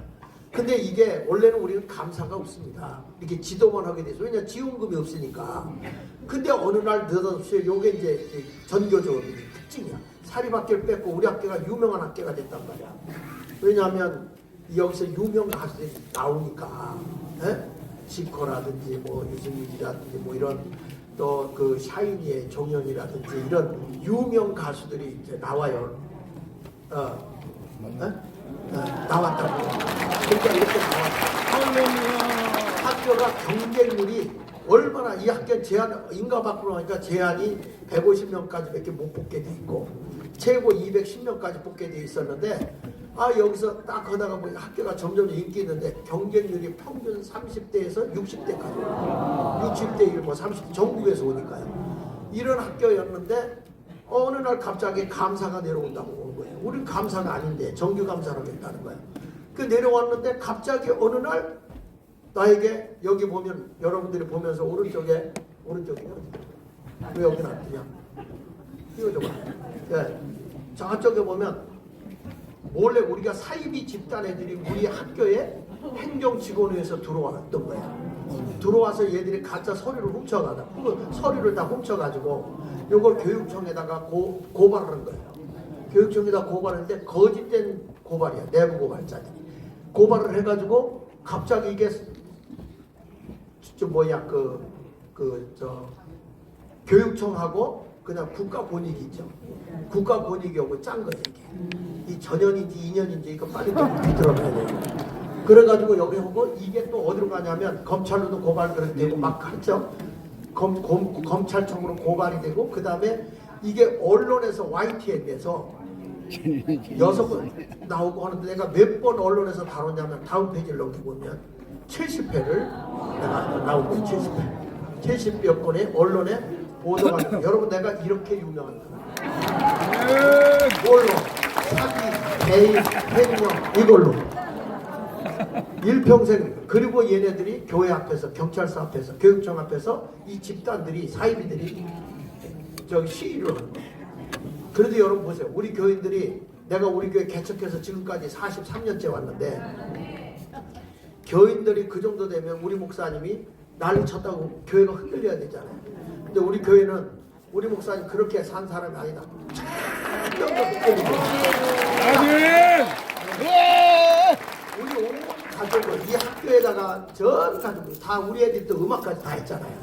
근데 이게 원래는 우리는 감사가 없습니다. 이렇게 지도만 하게 돼서. 왜냐, 지원금이 없으니까. 근데 어느 날 느닷없이 요게 이제 전교조 특징이야. 사립학교를 뺏고 우리 학교가 유명한 학교가 됐단 말이야. 왜냐하면 여기서 유명 가수들이 나오니까. 에? 지코라든지 뭐 유승민이라든지 뭐 이런, 또 그 샤이니의 종현이라든지 이런 유명 가수들이 이제 나와요. 나왔다고. 그러니까 이렇게 나왔다. 학교가 경쟁률이 얼마나, 이 학교 제한 인가 밖으로 하니까 제한이 150명까지밖에 못 뽑게 돼 있고 최고 210명까지 뽑게 돼 있었는데, 여기서 딱 하다가 보니 학교가 점점 인기 있는데 경쟁률이 평균 30대에서 60대까지, 60대 1, 뭐 30대 전국에서 오니까요. 이런 학교였는데 어느 날 갑자기 감사가 내려온다고 온 거예요. 우리는 감사가 아닌데 정규 감사를 하겠다는 거예요. 그 내려왔는데 갑자기 어느 날 나에게, 여기 보면 여러분들이 보면서 오른쪽이요? 왜 여기는 안 뜨냐? 띄워줘봐. 네. 저쪽에 보면 몰래 우리가 사이비 집단 애들이 우리 학교에 행정직원회에서 들어왔던 거야. 들어와서 얘들이 가짜 서류를 훔쳐가다. 서류를 다 훔쳐가지고 요걸 교육청에다가 고발하는 거예요. 교육청에다 고발하는데 거짓된 고발이야. 내부 고발자들이. 고발을 해가지고 갑자기 이게 교육청하고 그냥 국가권익위 있죠. 국가권익위하고 짠 거죠. 이 전년인지 2년인지 이거 빨리 좀 들어가야 돼요. 그래가지고 여기 오고, 이게 또 어디로 가냐면 검찰로도 고발이 되고 막 했죠. 검찰청으로 고발이 되고, 그 다음에 이게 언론에서 YTN에서 6번 나오고 하는데, 내가 몇 번 언론에서 다뤘냐면 다음 페이지를 넘겨보면 70회를 내가 나오고, 70회 70몇 번의 언론에 보도가 있어요. 여러분, 내가 이렇게 유명한 거야. 이걸로 사기, 개인, 횡령, 이걸로 일평생. 그리고 얘네들이 교회 앞에서, 경찰서 앞에서, 교육청 앞에서 이 집단들이, 사이비들이 저기 시위를 하는 거예요. 그래도 여러분 보세요. 우리 교인들이, 내가 우리 교회 개척해서 지금까지 43년째 왔는데, 교인들이 그 정도 되면 우리 목사님이 난리 쳤다고 교회가 흔들려야 되잖아요. 근데 우리 교회는 우리 목사님 그렇게 산 사람이 아니다. 천년도 못 깨는 거예요. 우리 온 가족을 이 학교에다가 전 가족을 다 우리 애들도 음악까지 다 했잖아요.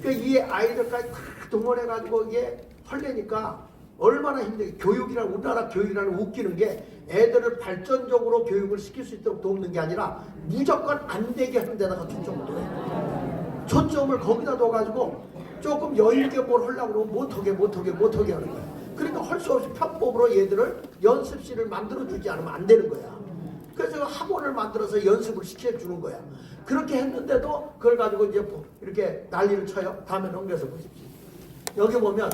그러니까 이 아이들까지 다 동원해가지고 이게 헐래니까 얼마나 힘들게 교육이란 우리나라 교육이라는 웃기는 게 애들을 발전적으로 교육을 시킬 수 있도록 돕는 게 아니라 무조건 안 되게 하는 데다가 초점을 둬요. 초점을 거기다 둬가지고 조금 여유있게 뭘 하려고 그러면 못하게 하는 거야. 그러니까 할 수 없이 편법으로 얘들을 연습실을 만들어주지 않으면 안 되는 거야. 그래서 학원을 만들어서 연습을 시켜주는 거야. 그렇게 했는데도 그걸 가지고 이제 이렇게 난리를 쳐요. 다음에 넘겨서 보십시오. 여기 보면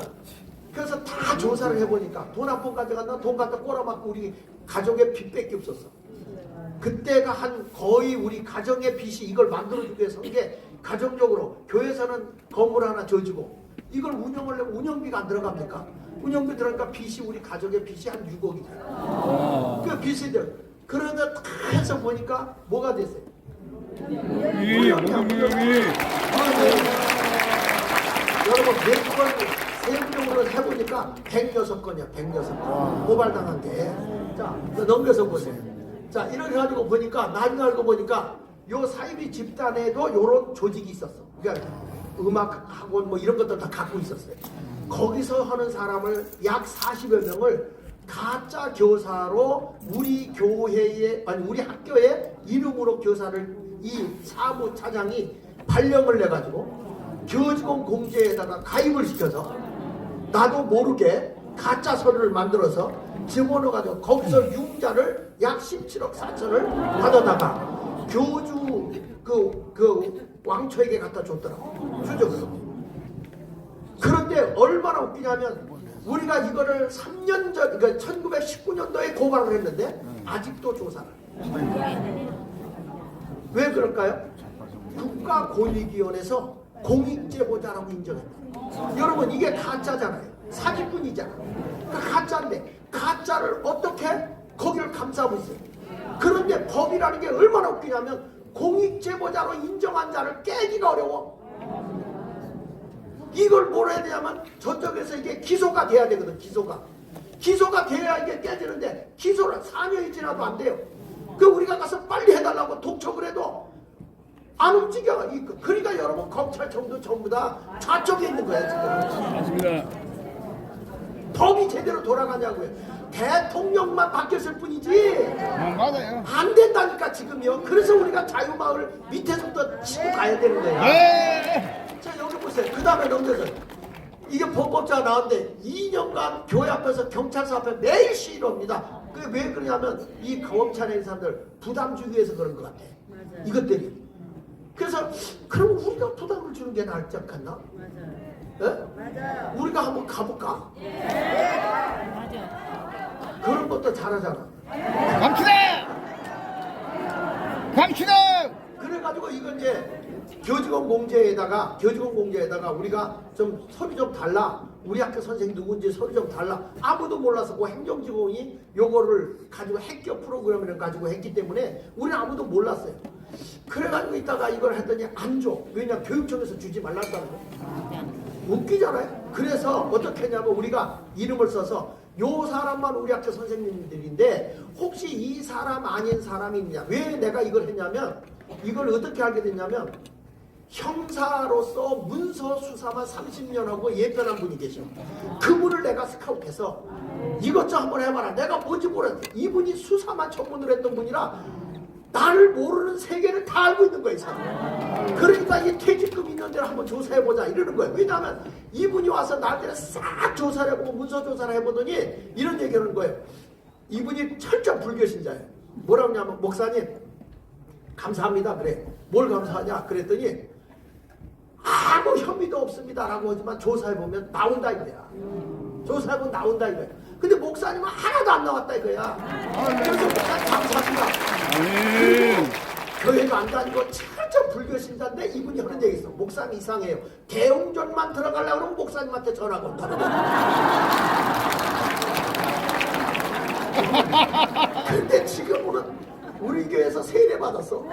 그래서 다 조사를 해보니까 돈 한 푼 가져갔나 돈 갖다 꼬라박고 우리 가족의 빚밖에 없었어. 그때가 한 거의 우리 가정의 빚이 이걸 만들어주기 위해서 한 게 가정적으로 교회에서는 건물 하나 줘주고 이걸 운영을 하려면 운영비가 안 들어갑니까? 운영비 들어가니까 빚이 우리 가족의 빚이 한 6억이 돼요. 그 빚이 돼요. 그러다 다 해서 보니까 뭐가 됐어요? 여러분 세부적으로 해보니까 106건이야. 106건 고발당한 게. 자 넘겨서 보세요. 자 이렇게 가지고 보니까 나중에 알고 보니까 요 사이비 집단에도 요런 조직이 있었어. 그러니까 음악 학원 뭐 이런 것들 다 갖고 있었어요. 거기서 하는 사람을 약 40여 명을 가짜 교사로 우리 교회에 아니 우리 학교에 이름으로 교사를 이 사무차장이 발령을 내가지고 교직원 공제에다가 가입을 시켜서 나도 모르게 가짜 서류를 만들어서 집어넣어가지고 거기서 융자를 약 17억 4천을 받아다가 교주 그 왕초에게 갖다 줬더라고. 주적으로. 그런데 얼마나 웃기냐면 우리가 이거를 3년 전 그러니까 1919년도에 고발을 했는데 아직도 조사를. 왜 그럴까요? 국가권익위원회에서 공익제보자라고 인정했다. 여러분 이게 가짜잖아요. 사기꾼이잖아. 그 가짜인데 가짜를 어떻게 거기를 감싸고 있어요. 그런데 법이라는 게 얼마나 웃기냐면 공익제보자로 인정한 자를 깨기가 어려워. 이걸 뭘 해야 되냐면 저쪽에서 이게 기소가 돼야 되거든. 기소가 돼야 이게 깨지는데 기소를 4년이 지나도 안 돼요. 그 우리가 가서 빨리 해달라고 독촉을 해도 안 움직여. 그러니까 여러분 검찰청도 전부 다 좌쪽에 있는 거야 지금. 맞습니다. 법이 제대로 돌아가냐고요. 대통령만 바뀌었을 뿐이지 맞아요. 안 된다니까 지금요. 그래서 우리가 자유마을 밑에서부터 치고 가야 되는 거예요. 자 여기 보세요. 그 다음에 넘겨서 이게 범법자가 나왔는데 2년간 교회 앞에서 경찰서 앞에 매일 시위를 합니다. 그게 왜 그러냐면 이 검찰의 사람들 부담 주기 위해서 그런 것 같아. 맞아요. 이것들이. 그래서 그럼 우리가 부담을 주는 게 낫지 않겠나? 맞아요. 예? 맞아요. 우리가 한번 가볼까? 그런 것도 잘하잖아. 감추다. 그래가지고 이건 이제 교직원 공제에다가 우리가 좀 서류 좀 달라. 우리 학교 선생님 누군지 서류 좀 달라. 아무도 몰라서 그 행정직원이 요거를 가지고 핵교 프로그램을 가지고 했기 때문에 우리는 아무도 몰랐어요. 그래가지고 있다가 이걸 했더니 안 줘. 왜냐 교육청에서 주지 말랐다는 거예요. 웃기잖아요. 그래서 어떻게 했냐면 우리가 이름을 써서 요 사람만 우리 학교 선생님들인데 혹시 이 사람 아닌 사람이 있냐. 왜 내가 이걸 했냐면 이걸 어떻게 알게 됐냐면 형사로서 문서 수사만 30년 하고 예편한 분이 계셔. 그분을 내가 스카우트해서 이것저것 한번 해봐라. 내가 뭔지 모르는데 이분이 수사만 전문으로 했던 분이라 나를 모르는 세계를 다 알고 있는 거야 이 사람. 그러니까 이 퇴직금 있는 데를 한번 조사해보자 이러는 거예요. 왜냐하면 이분이 와서 나한테 싹 조사를 해보고 문서 조사를 해보더니 이런 얘기하는 거예요. 이분이 철저한 불교신자예요. 뭐라고 하냐면 목사님 감사합니다. 그래. 뭘 감사하냐 그랬더니 아무 혐의도 없습니다 라고 하지만 조사해보면 나온다 이거야. 조사해보면 나온다 이거야. 근데 목사님은 하나도 안 나왔다 이거야. 그래서 목사님 감사합니다. 그리고 교회도 안 다니고 철저 불교신자인데 이분이 하는 얘기 있어. 목사님 이상해요. 대웅전만 들어가려고 그러면 목사님한테 전화가 온다는 거야. 근데 지금은 우리 교회에서 세례 받았어.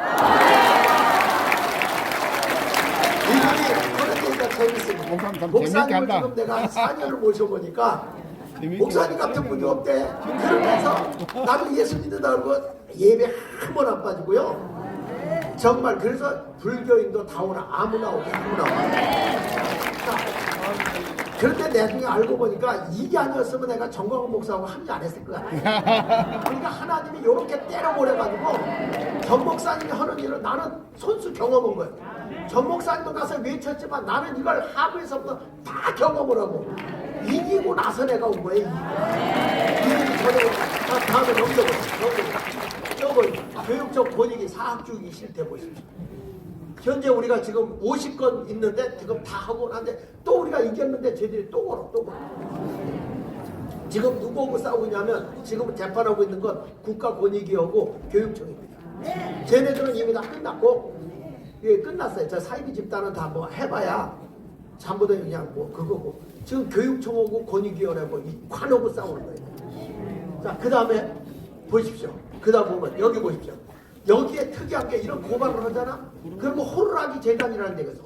이분이 그런 얘기가 재밌습니다. 목사님을 지금 내가 4년을 모셔보니까 목사님 같은 분이 없대. 그러면서 나도 예수 믿는다 그러고 예배 한 번 안 빠지고요. 정말 그래서 불교인도 다 오나 아무나 오게 아무나 와. 자, 그런데 나중에 알고 보니까 이게 아니었으면 내가 정광훈 목사하고 합의 안 했을 것 같아. 그러니까 하나님이 이렇게 때려버려가지고 전 목사님이 하는 일을 나는 손수 경험한 거예요. 전 목사님도 가서 외쳤지만 나는 이걸 하부에서부터 다 경험을 하고 이기고 나서 내가 온 거예요. 이기기 전에 다음에 넘겨보세요. 저거 교육적 권익이 사학주기 실태 보십시오. 현재 우리가 지금 50건 있는데 지금 다 하고 나는데 또 우리가 이겼는데 쟤들이 또 걸어 또 걸어. 지금 누구하고 싸우고 있냐면 지금 재판하고 있는 건 국가권익위하고 교육청입니다. 쟤네들은 이미 다 끝났고 예, 끝났어요. 저 사이비 집단은 다 뭐 해봐야 전부 다 그냥 뭐 그거고 지금 교육청하고 권익위원회하고 이 관하고 싸우는 거예요. 자, 그 다음에 보십시오. 그 다음 보면 여기 보십시오. 여기에 특이한 게 이런 고발을 하잖아. 그러면 호루라기 재단이라는 데가 있어.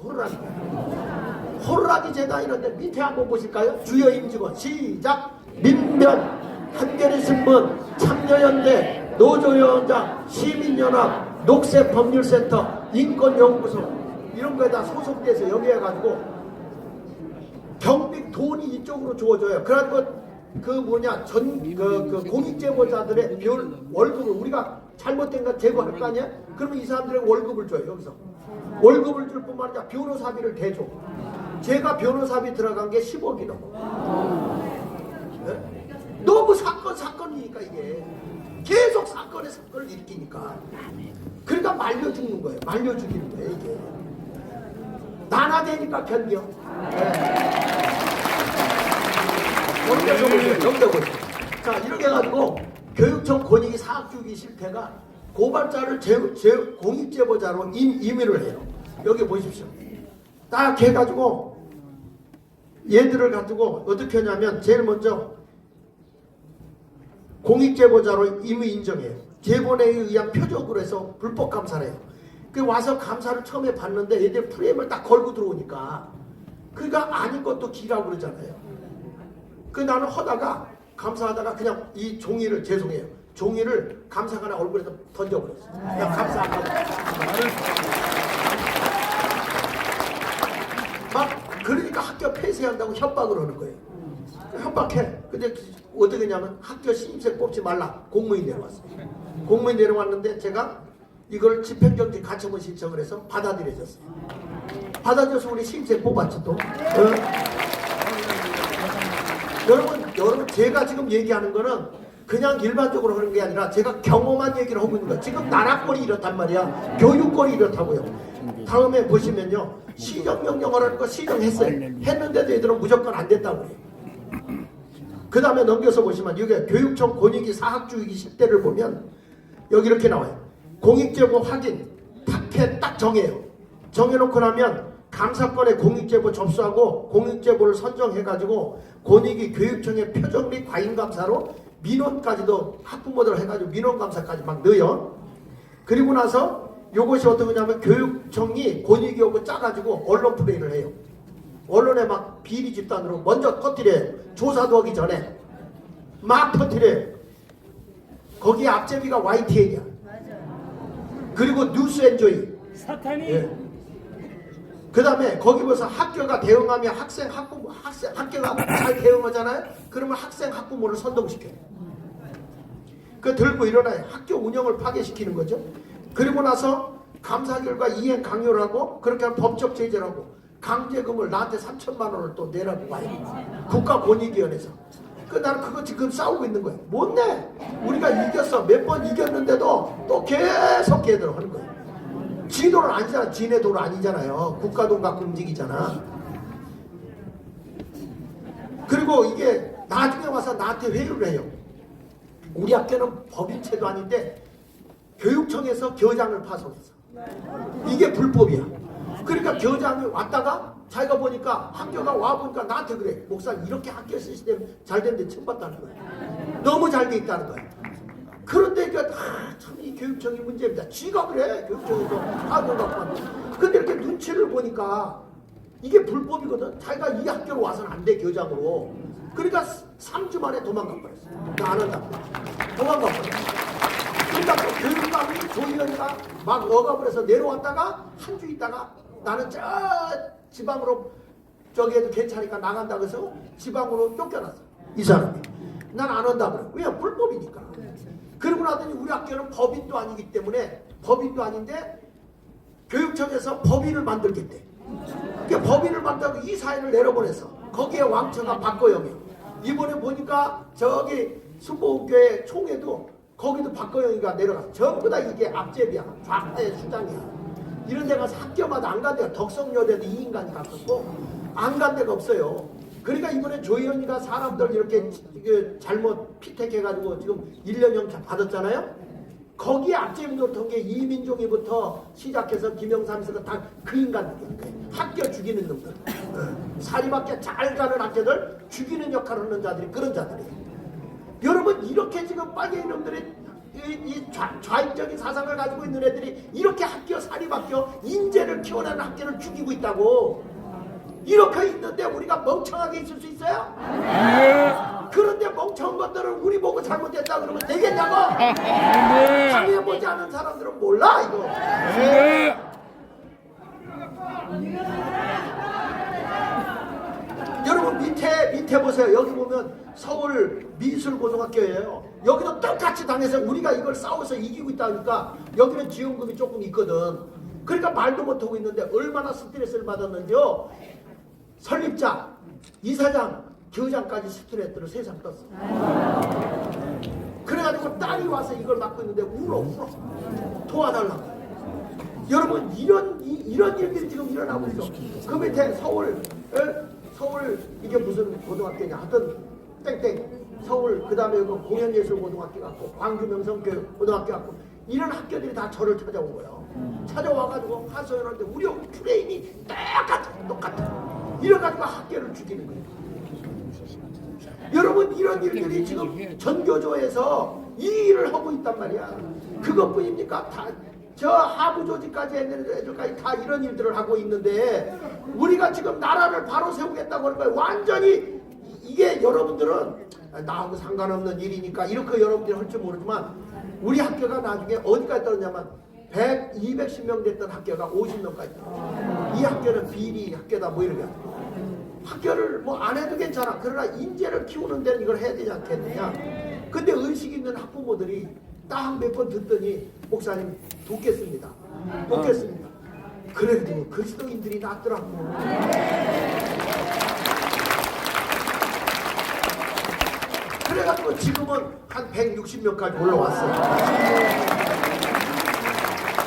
호루라기 재단이라는데 밑에 한번 보실까요? 주요 임직원 시작. 민변, 한겨레신문, 참여연대, 노조위원장, 시민연합, 녹색법률센터, 인권연구소 이런 거에다 소속돼서 여기 해가지고 경비 돈이 이쪽으로 주어져요. 그래가지고 그 뭐냐 그 공익제보자들의 월급을 우리가 잘못된 거 제거할 거 아니야? 그러면 이 사람들에게 월급을 줘요. 여기서 월급을 줄 뿐만 아니라 변호사비를 대줘. 제가 변호사비 들어간 게 10억이 넘어. 네? 너무 사건이니까 이게 계속 사건을 일으키니까 그러니까 말려 죽는 거예요. 말려 죽이는 거예요 이게. 나나되니까 견뎌. 네. 여기다 보세요. 자, 이렇게 해가지고 교육청 권익위 사학주기 실태가 고발자를 공익제보자로 임의를 해요. 여기 보십시오. 딱 해가지고 얘들을 가지고 어떻게 하냐면 제일 먼저 공익제보자로 임의 인정해요. 제본에 의한 표적으로 해서 불법 감사를 해요. 그 와서 감사를 처음에 봤는데 얘들 프레임을 딱 걸고 들어오니까 그러니까 아닌 것도 기라고 그러잖아요. 그 나는 하다가 감사하다가 그냥 이 종이를 죄송해요. 종이를 감사관의 얼굴에서 던져버렸어요. 그냥 감사하고 막 그러니까 학교 폐쇄한다고 협박을 하는 거예요. 협박해. 근데 어떻게 했냐면 학교 신입생 뽑지 말라. 공무원이 내려왔어요. 공무원이 내려왔는데 제가 이걸 집행정지 가처분 신청을 해서 받아들여졌어요. 받아들여서 우리 신입생 뽑았지 또. 여러분 제가 지금 얘기하는 거는 그냥 일반적으로 하는 게 아니라 제가 경험한 얘기를 하고 있는 거예요. 지금 나라권이 이렇단 말이야. 교육권이 이렇다고요. 다음에 보시면요. 시정명령하라는 거 시정했어요. 했는데도 얘들은 무조건 안 됐다고 해요. 그 다음에 넘겨서 보시면 이게 교육청 권익위 사학주기 실태를 보면 여기 이렇게 나와요. 공익제보 확인 딱 정해요. 정해놓고 나면 감사권에 공익제보 접수하고 공익제보를 선정해가지고 권익위 교육청의 표적 및 과잉감사로 민원까지도 학부모들 해가지고 민원감사까지 막 넣어요. 그리고 나서 요것이 어떤 거냐면 교육청이 권익위하고 짜가지고 언론 플레이를 해요. 언론에 막 비리 집단으로 먼저 터뜨려요. 조사도 하기 전에 막 터뜨려요. 거기에 앞제비가 YTN이야. 그리고 뉴스엔조이 사탄이 예. 그 다음에 거기 보면서 학교가 대응하면 학교가 잘 대응하잖아요. 그러면 학생 학부모를 선동시켜요. 그 들고 일어나요. 학교 운영을 파괴시키는 거죠. 그리고 나서 감사 결과 이행 강요를 하고 그렇게 하면 법적 제재를 하고 강제금을 나한테 3천만 원을 또 내라고 와요. 국가권익위원회에서. 그 나는 그거 지금 싸우고 있는 거예요. 못 내. 우리가 이겼어. 몇 번 이겼는데도 또 계속 걔들 하는 거예요. 지도는 아니잖아. 지네 도로 아니잖아요. 국가돈 갖고 움직이잖아. 그리고 이게 나중에 와서 나한테 회유를 해요. 우리 학교는 법인체도 아닌데 교육청에서 교장을 파송했어. 이게 불법이야. 그러니까 교장이 왔다가 자기가 보니까 학교가 와보니까 나한테 그래. 목사님 이렇게 학교 시스템 잘 됐는데 처음 봤다는 거야. 너무 잘 돼 있다는 거야. 그런데 그러니까 참 이 교육청이 문제입니다. 쥐가 그래. 교육청에서 학원 갖고 왔는데. 근데 이렇게 눈치를 보니까 이게 불법이거든. 자기가 이 학교로 와서는 안 돼. 교장으로. 그러니까 3주 만에 도망가 버렸어. 나 안 한다고. 도망가 버렸어. 그러니까 또 교육감이 조의원이가 막 억압을 해서 내려왔다가 한 주 있다가 나는 저 지방으로 저기 해도 괜찮으니까 나간다 그래서 지방으로 쫓겨났어. 이 사람이. 난 안 온다 그래. 왜? 불법이니까. 그러고 나더니 우리 학교는 법인도 아니기 때문에 법인도 아닌데 교육청에서 법인을 만들겠대. 그러니까 법인을 만들고 이 사연을 내려보냈어. 거기에 왕처가 박거영이야. 이번에 보니까 저기 순복교회 총회도 거기도 박거영이가 내려갔어. 전부 다 이게 앞제비야. 좌대 수장이야. 이런 데 가서 학교마다 안 간 데가 덕성여대도 이 인간이 갔었고 안 간 데가 없어요. 그러니까 이번에 조희연이가 사람들 이렇게 잘못 피택해가지고 지금 1년 영차 받았잖아요. 거기에 앞제비 노릇한 게 이민종이부터 시작해서 김영삼에서 다 그 인간들이야. 학교 죽이는 놈들. 사립학교 잘 가는 학교들 죽이는 역할을 하는 자들이 그런 자들이에요. 여러분 이렇게 지금 빨갱이 놈들이 이 좌익적인 사상을 가지고 있는 애들이 이렇게 학교 사립학교 인재를 키워내는 학교를 죽이고 있다고. 이렇게 있는데 우리가 멍청하게 있을 수 있어요? 그런데 멍청한 것들을 우리 보고 잘못했다 그러면 되겠냐고? 당해보지 않은 사람들은 몰라 이거. 여러분 밑에 보세요. 여기 보면 서울 미술고등학교예요. 여기도 똑같이 당해서 우리가 이걸 싸워서 이기고 있다니까 여기는 지원금이 조금 있거든. 그러니까 말도 못하고 있는데 얼마나 스트레스를 받았는지요. 설립자, 이사장, 교장까지 스트레스를 세상 떴어. 그래가지고 딸이 와서 이걸 맡고 있는데 울어 도와달라고. 여러분 이런 일들이 지금 일어나고 있어. 그 밑에 서울 이게 무슨 고등학교냐 하여튼 땡땡 서울 그 다음에 공연예술고등학교 같고 광주명성교육고등학교 같고 이런 학교들이 다 저를 찾아온 거예요. 찾아와가지고 하소연할 때 우리 트레인이 똑같아. 이래가지고 학교를 죽이는 거예요. 여러분 이런 일들이 지금 전교조에서 이 일을 하고 있단 말이야. 그것뿐입니까? 다 저 하부 조직까지 애들까지 다 이런 일들을 하고 있는데 우리가 지금 나라를 바로 세우겠다고 하는 거예요. 완전히 이게 여러분들은 나하고 상관없는 일이니까 이렇게 여러분들이 할 줄 모르지만 우리 학교가 나중에 어디까지 떨어졌냐면 210명 됐던 학교가 50명까지 이 학교는 비리 학교다 뭐 이렇게 학교를 뭐 안 해도 괜찮아. 그러나 인재를 키우는 데는 이걸 해야 되지 않겠느냐. 근데 의식 있는 학부모들이 딱 몇 번 듣더니 목사님 돕겠습니다. 그래도 그리스도인들이 낫더라고. 그래가지고 지금은 한 160명까지 올라왔어요.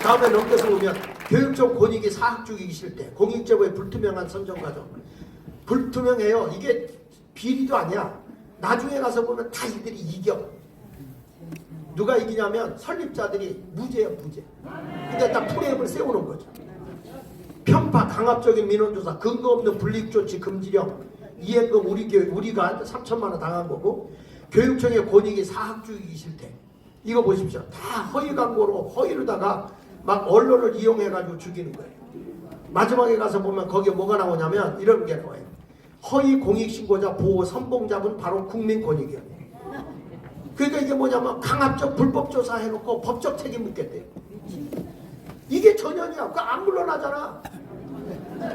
다음에 넘겨서 보면 교육청 권익위 사학 죽이기 싫대. 공익제보의 불투명한 선정 과정. 불투명해요. 이게 비리도 아니야. 나중에 가서 보면 다 이들이 이겨. 누가 이기냐면 설립자들이 무죄야 무죄. 근데 딱 프레임을 세우는 거죠. 편파, 강압적인 민원조사, 근거 없는 불이익조치 금지령, 이행금 우리가 3천만 원 당한 거고 교육청의 권익위 사학 죽이기 싫대. 이거 보십시오. 다 허위 광고로 허위로다가 막 언론을 이용해가지고 죽이는 거예요. 마지막에 가서 보면 거기에 뭐가 나오냐면 이런 게 나와요. 허위 공익신고자 보호 선봉자분 바로 국민권익위원회. 그러니까 이게 뭐냐면 강압적 불법조사 해놓고 법적 책임 묻겠대요. 이게 전형이야. 그거 안 물러나잖아.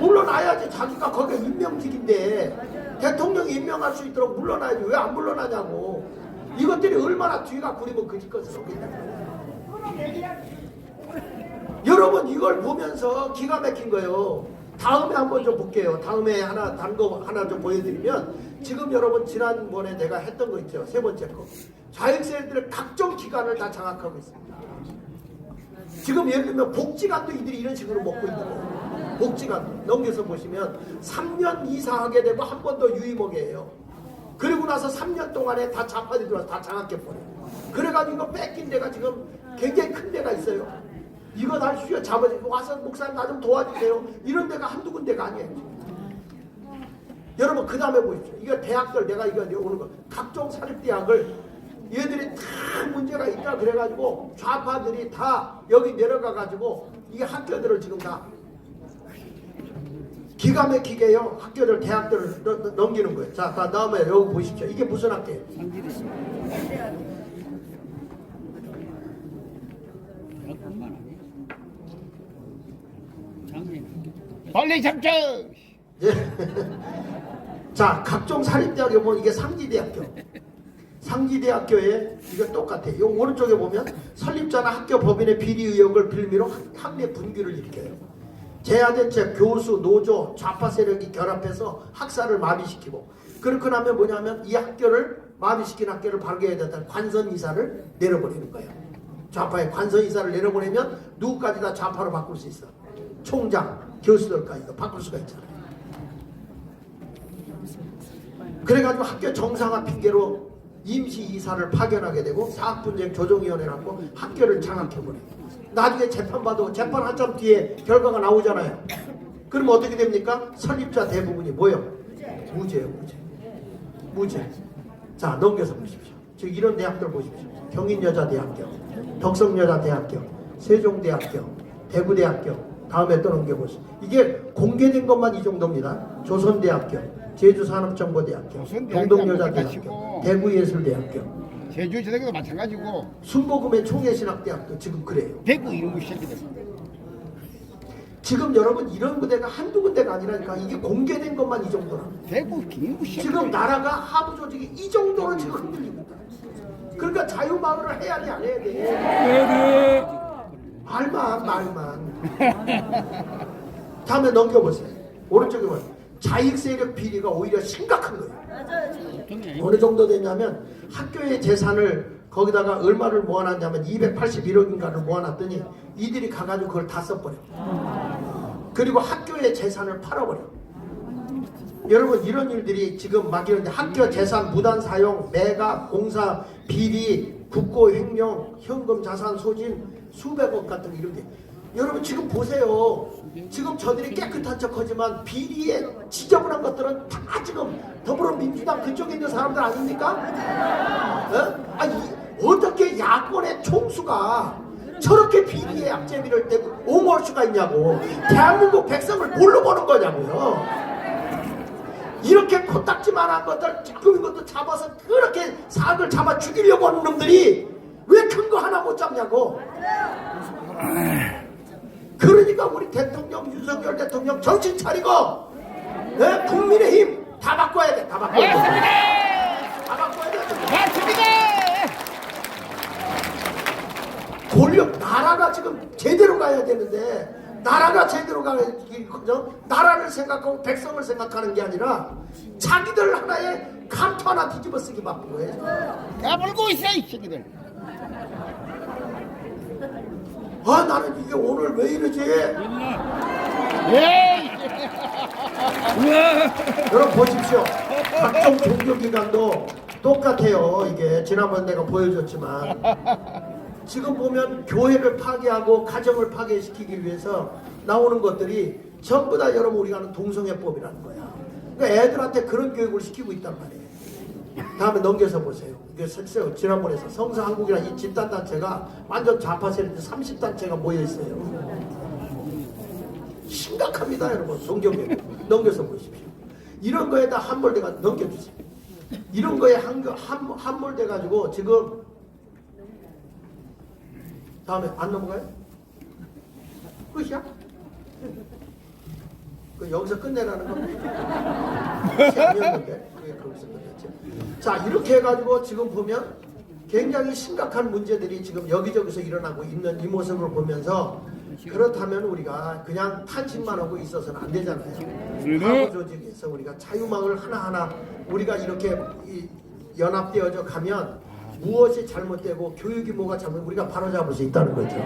물러나야지. 자기가 거기가 임명직인데 대통령이 임명할 수 있도록 물러나야지. 왜 안 물러나냐고. 이것들이 얼마나 뒤가 구리면 그짓것을 하겠냐. 여러분 이걸 보면서 기가 막힌 거예요. 다음에 한번 좀 볼게요. 다음에 다른 거 하나 좀 보여드리면 지금 여러분 지난번에 내가 했던 거 있죠. 세 번째 거. 자율세들의 각종 기관을 다 장악하고 있습니다. 지금 예를 들면 복지관도 이들이 이런 식으로 먹고 있는 거예요. 복지관 넘겨서 보시면 3년 이사하게 되고 한 번 더 유임하게 해요. 그리고 나서 3년 동안에 다 좌파들이 들어와서 다 장악해버려요. 그래가지고 이거 뺏긴 데가 지금 굉장히 큰 데가 있어요. 이거 날 수여 잡아주고 와서 목사님 나 좀 도와주세요. 이런 데가 한두 군데가 아니에요. 여러분 그 다음에 보십시오. 이거 대학들 내가 이거 오는 거 각종 사립대학을 얘들이 다 문제가 있다 그래가지고 좌파들이 다 여기 내려가가지고 이게 학교들을 지금 다 기가 막히게요. 학교들 대학들을 넘기는 거예요. 자 다음에 여기 보십시오. 이게 무슨 학교예요? 빨리 잡자. 예. 자, 각종 사립대학에 보면 이게 상지대학교. 상지대학교에 이게 똑같아요. 이 오른쪽에 보면 설립자나 학교 법인의 비리 의혹을 빌미로 학내 분규를 일으켜요. 제한된 채 교수, 노조, 좌파 세력이 결합해서 학사를 마비시키고, 그렇게 나면 뭐냐면 이 학교를 마비시킨 학교를 발견해야 된다는 관선이사를 내려보내는 거예요. 좌파의 관선이사를 내려보내면 누구까지 다 좌파로 바꿀 수 있어. 총장, 교수들까지도 바꿀 수가 있잖아요. 그래가지고 학교 정상화 핑계로 임시이사를 파견하게 되고 사학분쟁 조정위원회를 하고 학교를 장악해버려요. 나중에 재판받고 재판 한참 뒤에 결과가 나오잖아요. 그럼 어떻게 됩니까? 설립자 대부분이 뭐요? 무죄예요. 무죄. 자, 넘겨서 보십시오. 즉 이런 대학들 보십시오. 경인여자대학교, 덕성여자대학교, 세종대학교, 대구대학교, 다음에 또 넘겨보시죠. 이게 공개된 것만 이 정도입니다. 조선대학교, 제주산업정보대학교, 동덕여자대학교, 대구예술대학교, 제주여자대학교도 마찬가지고 순복음의 총회신학대학도 지금 그래요. 대구 이런 거 시작이 됐어. 지금 여러분 이런 군데가 한두 군데가 아니라니까. 이게 공개된 것만 이 정도라. 대구 김구 시작. 지금 나라가 하부 조직이 이 정도로 지금 흔들리고 있다. 그러니까 자유마을을 해야 돼, 안 해야 돼? 말만. 다음에 넘겨보세요. 오른쪽에 보면 자익 세력 비리가 오히려 심각한 거예요. 어느 정도 되냐면 학교의 재산을 거기다가 얼마를 모아놨냐면 281억인가를 모아놨더니 이들이 가가지고 그걸 다 써버려. 그리고 학교의 재산을 팔아버려. 여러분 이런 일들이 지금 막 이런데 학교 재산 무단 사용, 매각, 공사, 비리, 국고 횡령, 현금 자산 소진 수백억 같은 이렇게. 여러분 지금 보세요. 지금 저들이 깨끗한 척하지만 비리에 지저분한 것들은 다 지금 더불어민주당 그쪽에 있는 사람들 아닙니까? 어? 아니 어떻게 야권의 총수가 저렇게 비리에 약재비를 떼고 옹호할 수가 있냐고. 대한민국 백성을 뭘로 보는 거냐고요. 이렇게 코딱지만한 것들 조금인 것도 잡아서 그렇게 사악을 잡아 죽이려고 하는 놈들이 왜 큰 거 하나 못 잡냐고. 그러니까 우리 대통령 윤석열 대통령 정신 차리고, 네? 국민의힘 다 바꿔야 돼. 다 바꿔야 돼. 다 바꿔야 돼. 맞습니다. 권력 나라가 지금 제대로 가야 되는데, 나라가 제대로 가야지. 나라를 생각하고 백성을 생각하는 게 아니라 자기들 하나의 감투 하나 뒤집어 쓰기 바쁜 거예요. 까불고 있어 이 새끼들. 아 나는 이게 오늘 왜 이러지? 에이. 여러분 보십시오. 각종 종교기관도 똑같아요. 이게 지난번 내가 보여줬지만 지금 보면 교회를 파괴하고 가정을 파괴시키기 위해서 나오는 것들이 전부 다 여러분 우리가 아는 동성애법이라는 거야. 그러니까 애들한테 그런 교육을 시키고 있단 말이에요. 다음에 넘겨서 보세요. 이게 지난번에 성서한국이라는 이 집단단체가 완전 좌파 세력 30단체가 모여있어요. 심각합니다 여러분. 종교개혁 넘겨서 보십시오. 이런 거에다 함몰돼가 넘겨주세요. 이런 거에 함몰돼가지고 지금 다음에 안 넘어가요? 끝이야? 그 여기서 끝내라는 겁니다. 끝이 아니었는데 왜 거기서 끝냈지? 자 이렇게 해가지고 지금 보면 굉장히 심각한 문제들이 지금 여기저기서 일어나고 있는 이 모습을 보면서 그렇다면 우리가 그냥 탄식만 하고 있어서는 안 되잖아요. 하부 조직에서 우리가 자유마을 하나하나 우리가 이렇게 연합되어져 가면 무엇이 잘못되고 교육이 뭐가 잘못 우리가 바로잡을 수 있다는 거죠.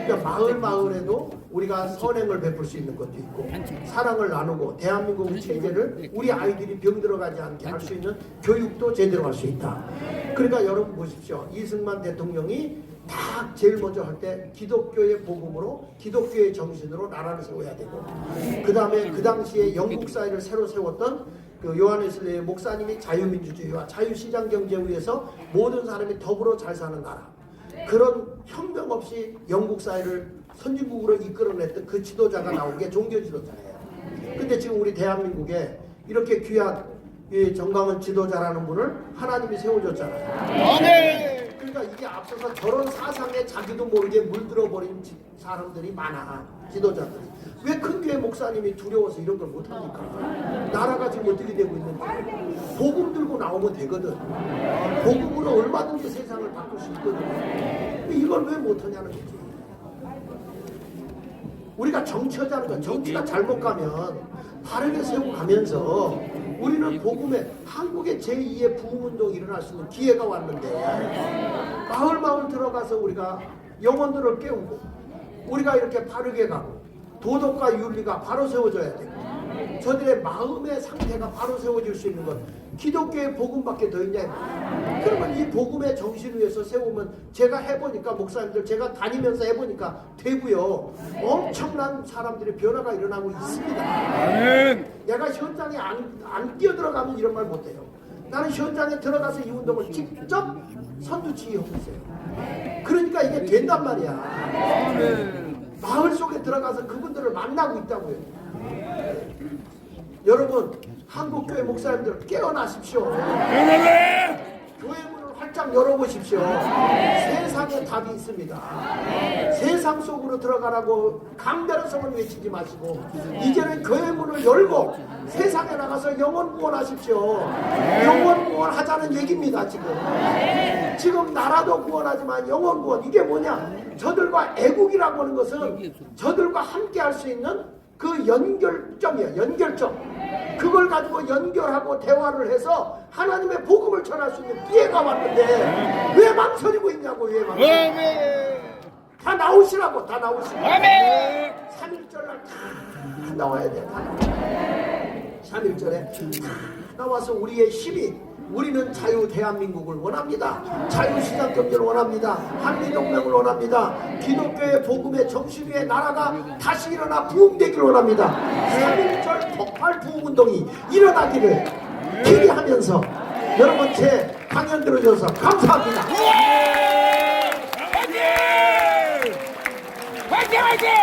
그러니까 마을에도 우리가 선행을 베풀 수 있는 것도 있고 사랑을 나누고 대한민국 체제를 우리 아이들이 병들어가지 않게 할 수 있는 교육도 제대로 할 수 있다. 그러니까 여러분 보십시오. 이승만 대통령이 딱 제일 먼저 할 때 기독교의 복음으로 기독교의 정신으로 나라를 세워야 되고 그 다음에 그 당시에 영국 사회를 새로 세웠던 그 요한웨슬리의 목사님이 자유민주주의와 자유시장 경제에 의해서 모든 사람이 더불어 잘 사는 나라, 그런 혁명 없이 영국 사회를 선진국으로 이끌어냈던 그 지도자가 나온 게 종교 지도자예요. 근데 지금 우리 대한민국에 이렇게 귀한 이 정강원 지도자라는 분을 하나님이 세워줬잖아요. 아멘. 그러니까 이게 앞서서 저런 사상에 자기도 모르게 물들어버린 사람들이 많아. 지도자들이. 왜 큰 교회 목사님이 두려워서 이런 걸 못합니까? 나라가 지금 어떻게 되고 있는지 복음 들고 나오면 되거든. 복음으로 얼마든지 세상을 바꿀 수 있거든. 이걸 왜 못하냐는 거지. 우리가 정치하자는 건 정치가 잘못 가면 바르게 세우고 가면서 우리는 복음에 한국의 제2의 부흥운동이 일어날 수 있는 기회가 왔는데 마을 들어가서 우리가 영혼들을 깨우고 우리가 이렇게 바르게 가고 도덕과 윤리가 바로 세워져야 되고 저들의 마음의 상태가 바로 세워질 수 있는 건 기독교의 복음밖에 더 있냐. 그러면 이 복음의 정신 위에서 세우면 제가 해보니까 목사님들 제가 다니면서 해보니까 되고요. 엄청난 사람들의 변화가 일어나고 있습니다. 내가 현장에 안 뛰어들어가면 이런 말 못해요. 나는 현장에 들어가서 이 운동을 직접 선두지휘하고 있어요. 그러니까 이게 된단 말이야. 마을 속에 들어가서 그분들을 만나고 있다고요. 여러분 한국교회 목사님들 깨어나십시오. 교회 문을 활짝 열어보십시오. 세상에 답이 있습니다. 세상 속으로 들어가라고 강대로성을 외치지 마시고 이제는 교회 문을 열고 세상에 나가서 영혼 구원하십시오. 영혼 구원하자는 얘기입니다. 지금 나라도 구원하지만 영혼 구원 이게 뭐냐? 저들과 애국이라고 하는 것은 저들과 함께 할 수 있는 그 연결점이야. 연결점. 그걸 가지고 연결하고 대화를 해서 하나님의 복음을 전할 수 있는 기회가 왔는데 왜 망설이고 있냐고. 왜 망설이고. 다 나오시라고. 다 나오시라고. 3.1절 날 다 나와야 돼. 다 나와야 3.1절에 다 나와서 우리의 힘이 우리는 자유 대한민국을 원합니다. 자유시장 경제를 원합니다. 한미동맹을 원합니다. 기독교의 복음의 정신 위에 나라가 다시 일어나 부흥되기를 원합니다. 3.1절 폭발 부흥운동이 일어나기를 기대하면서 여러분 제 강연 들어주셔서 감사합니다. 화이팅! 화이팅!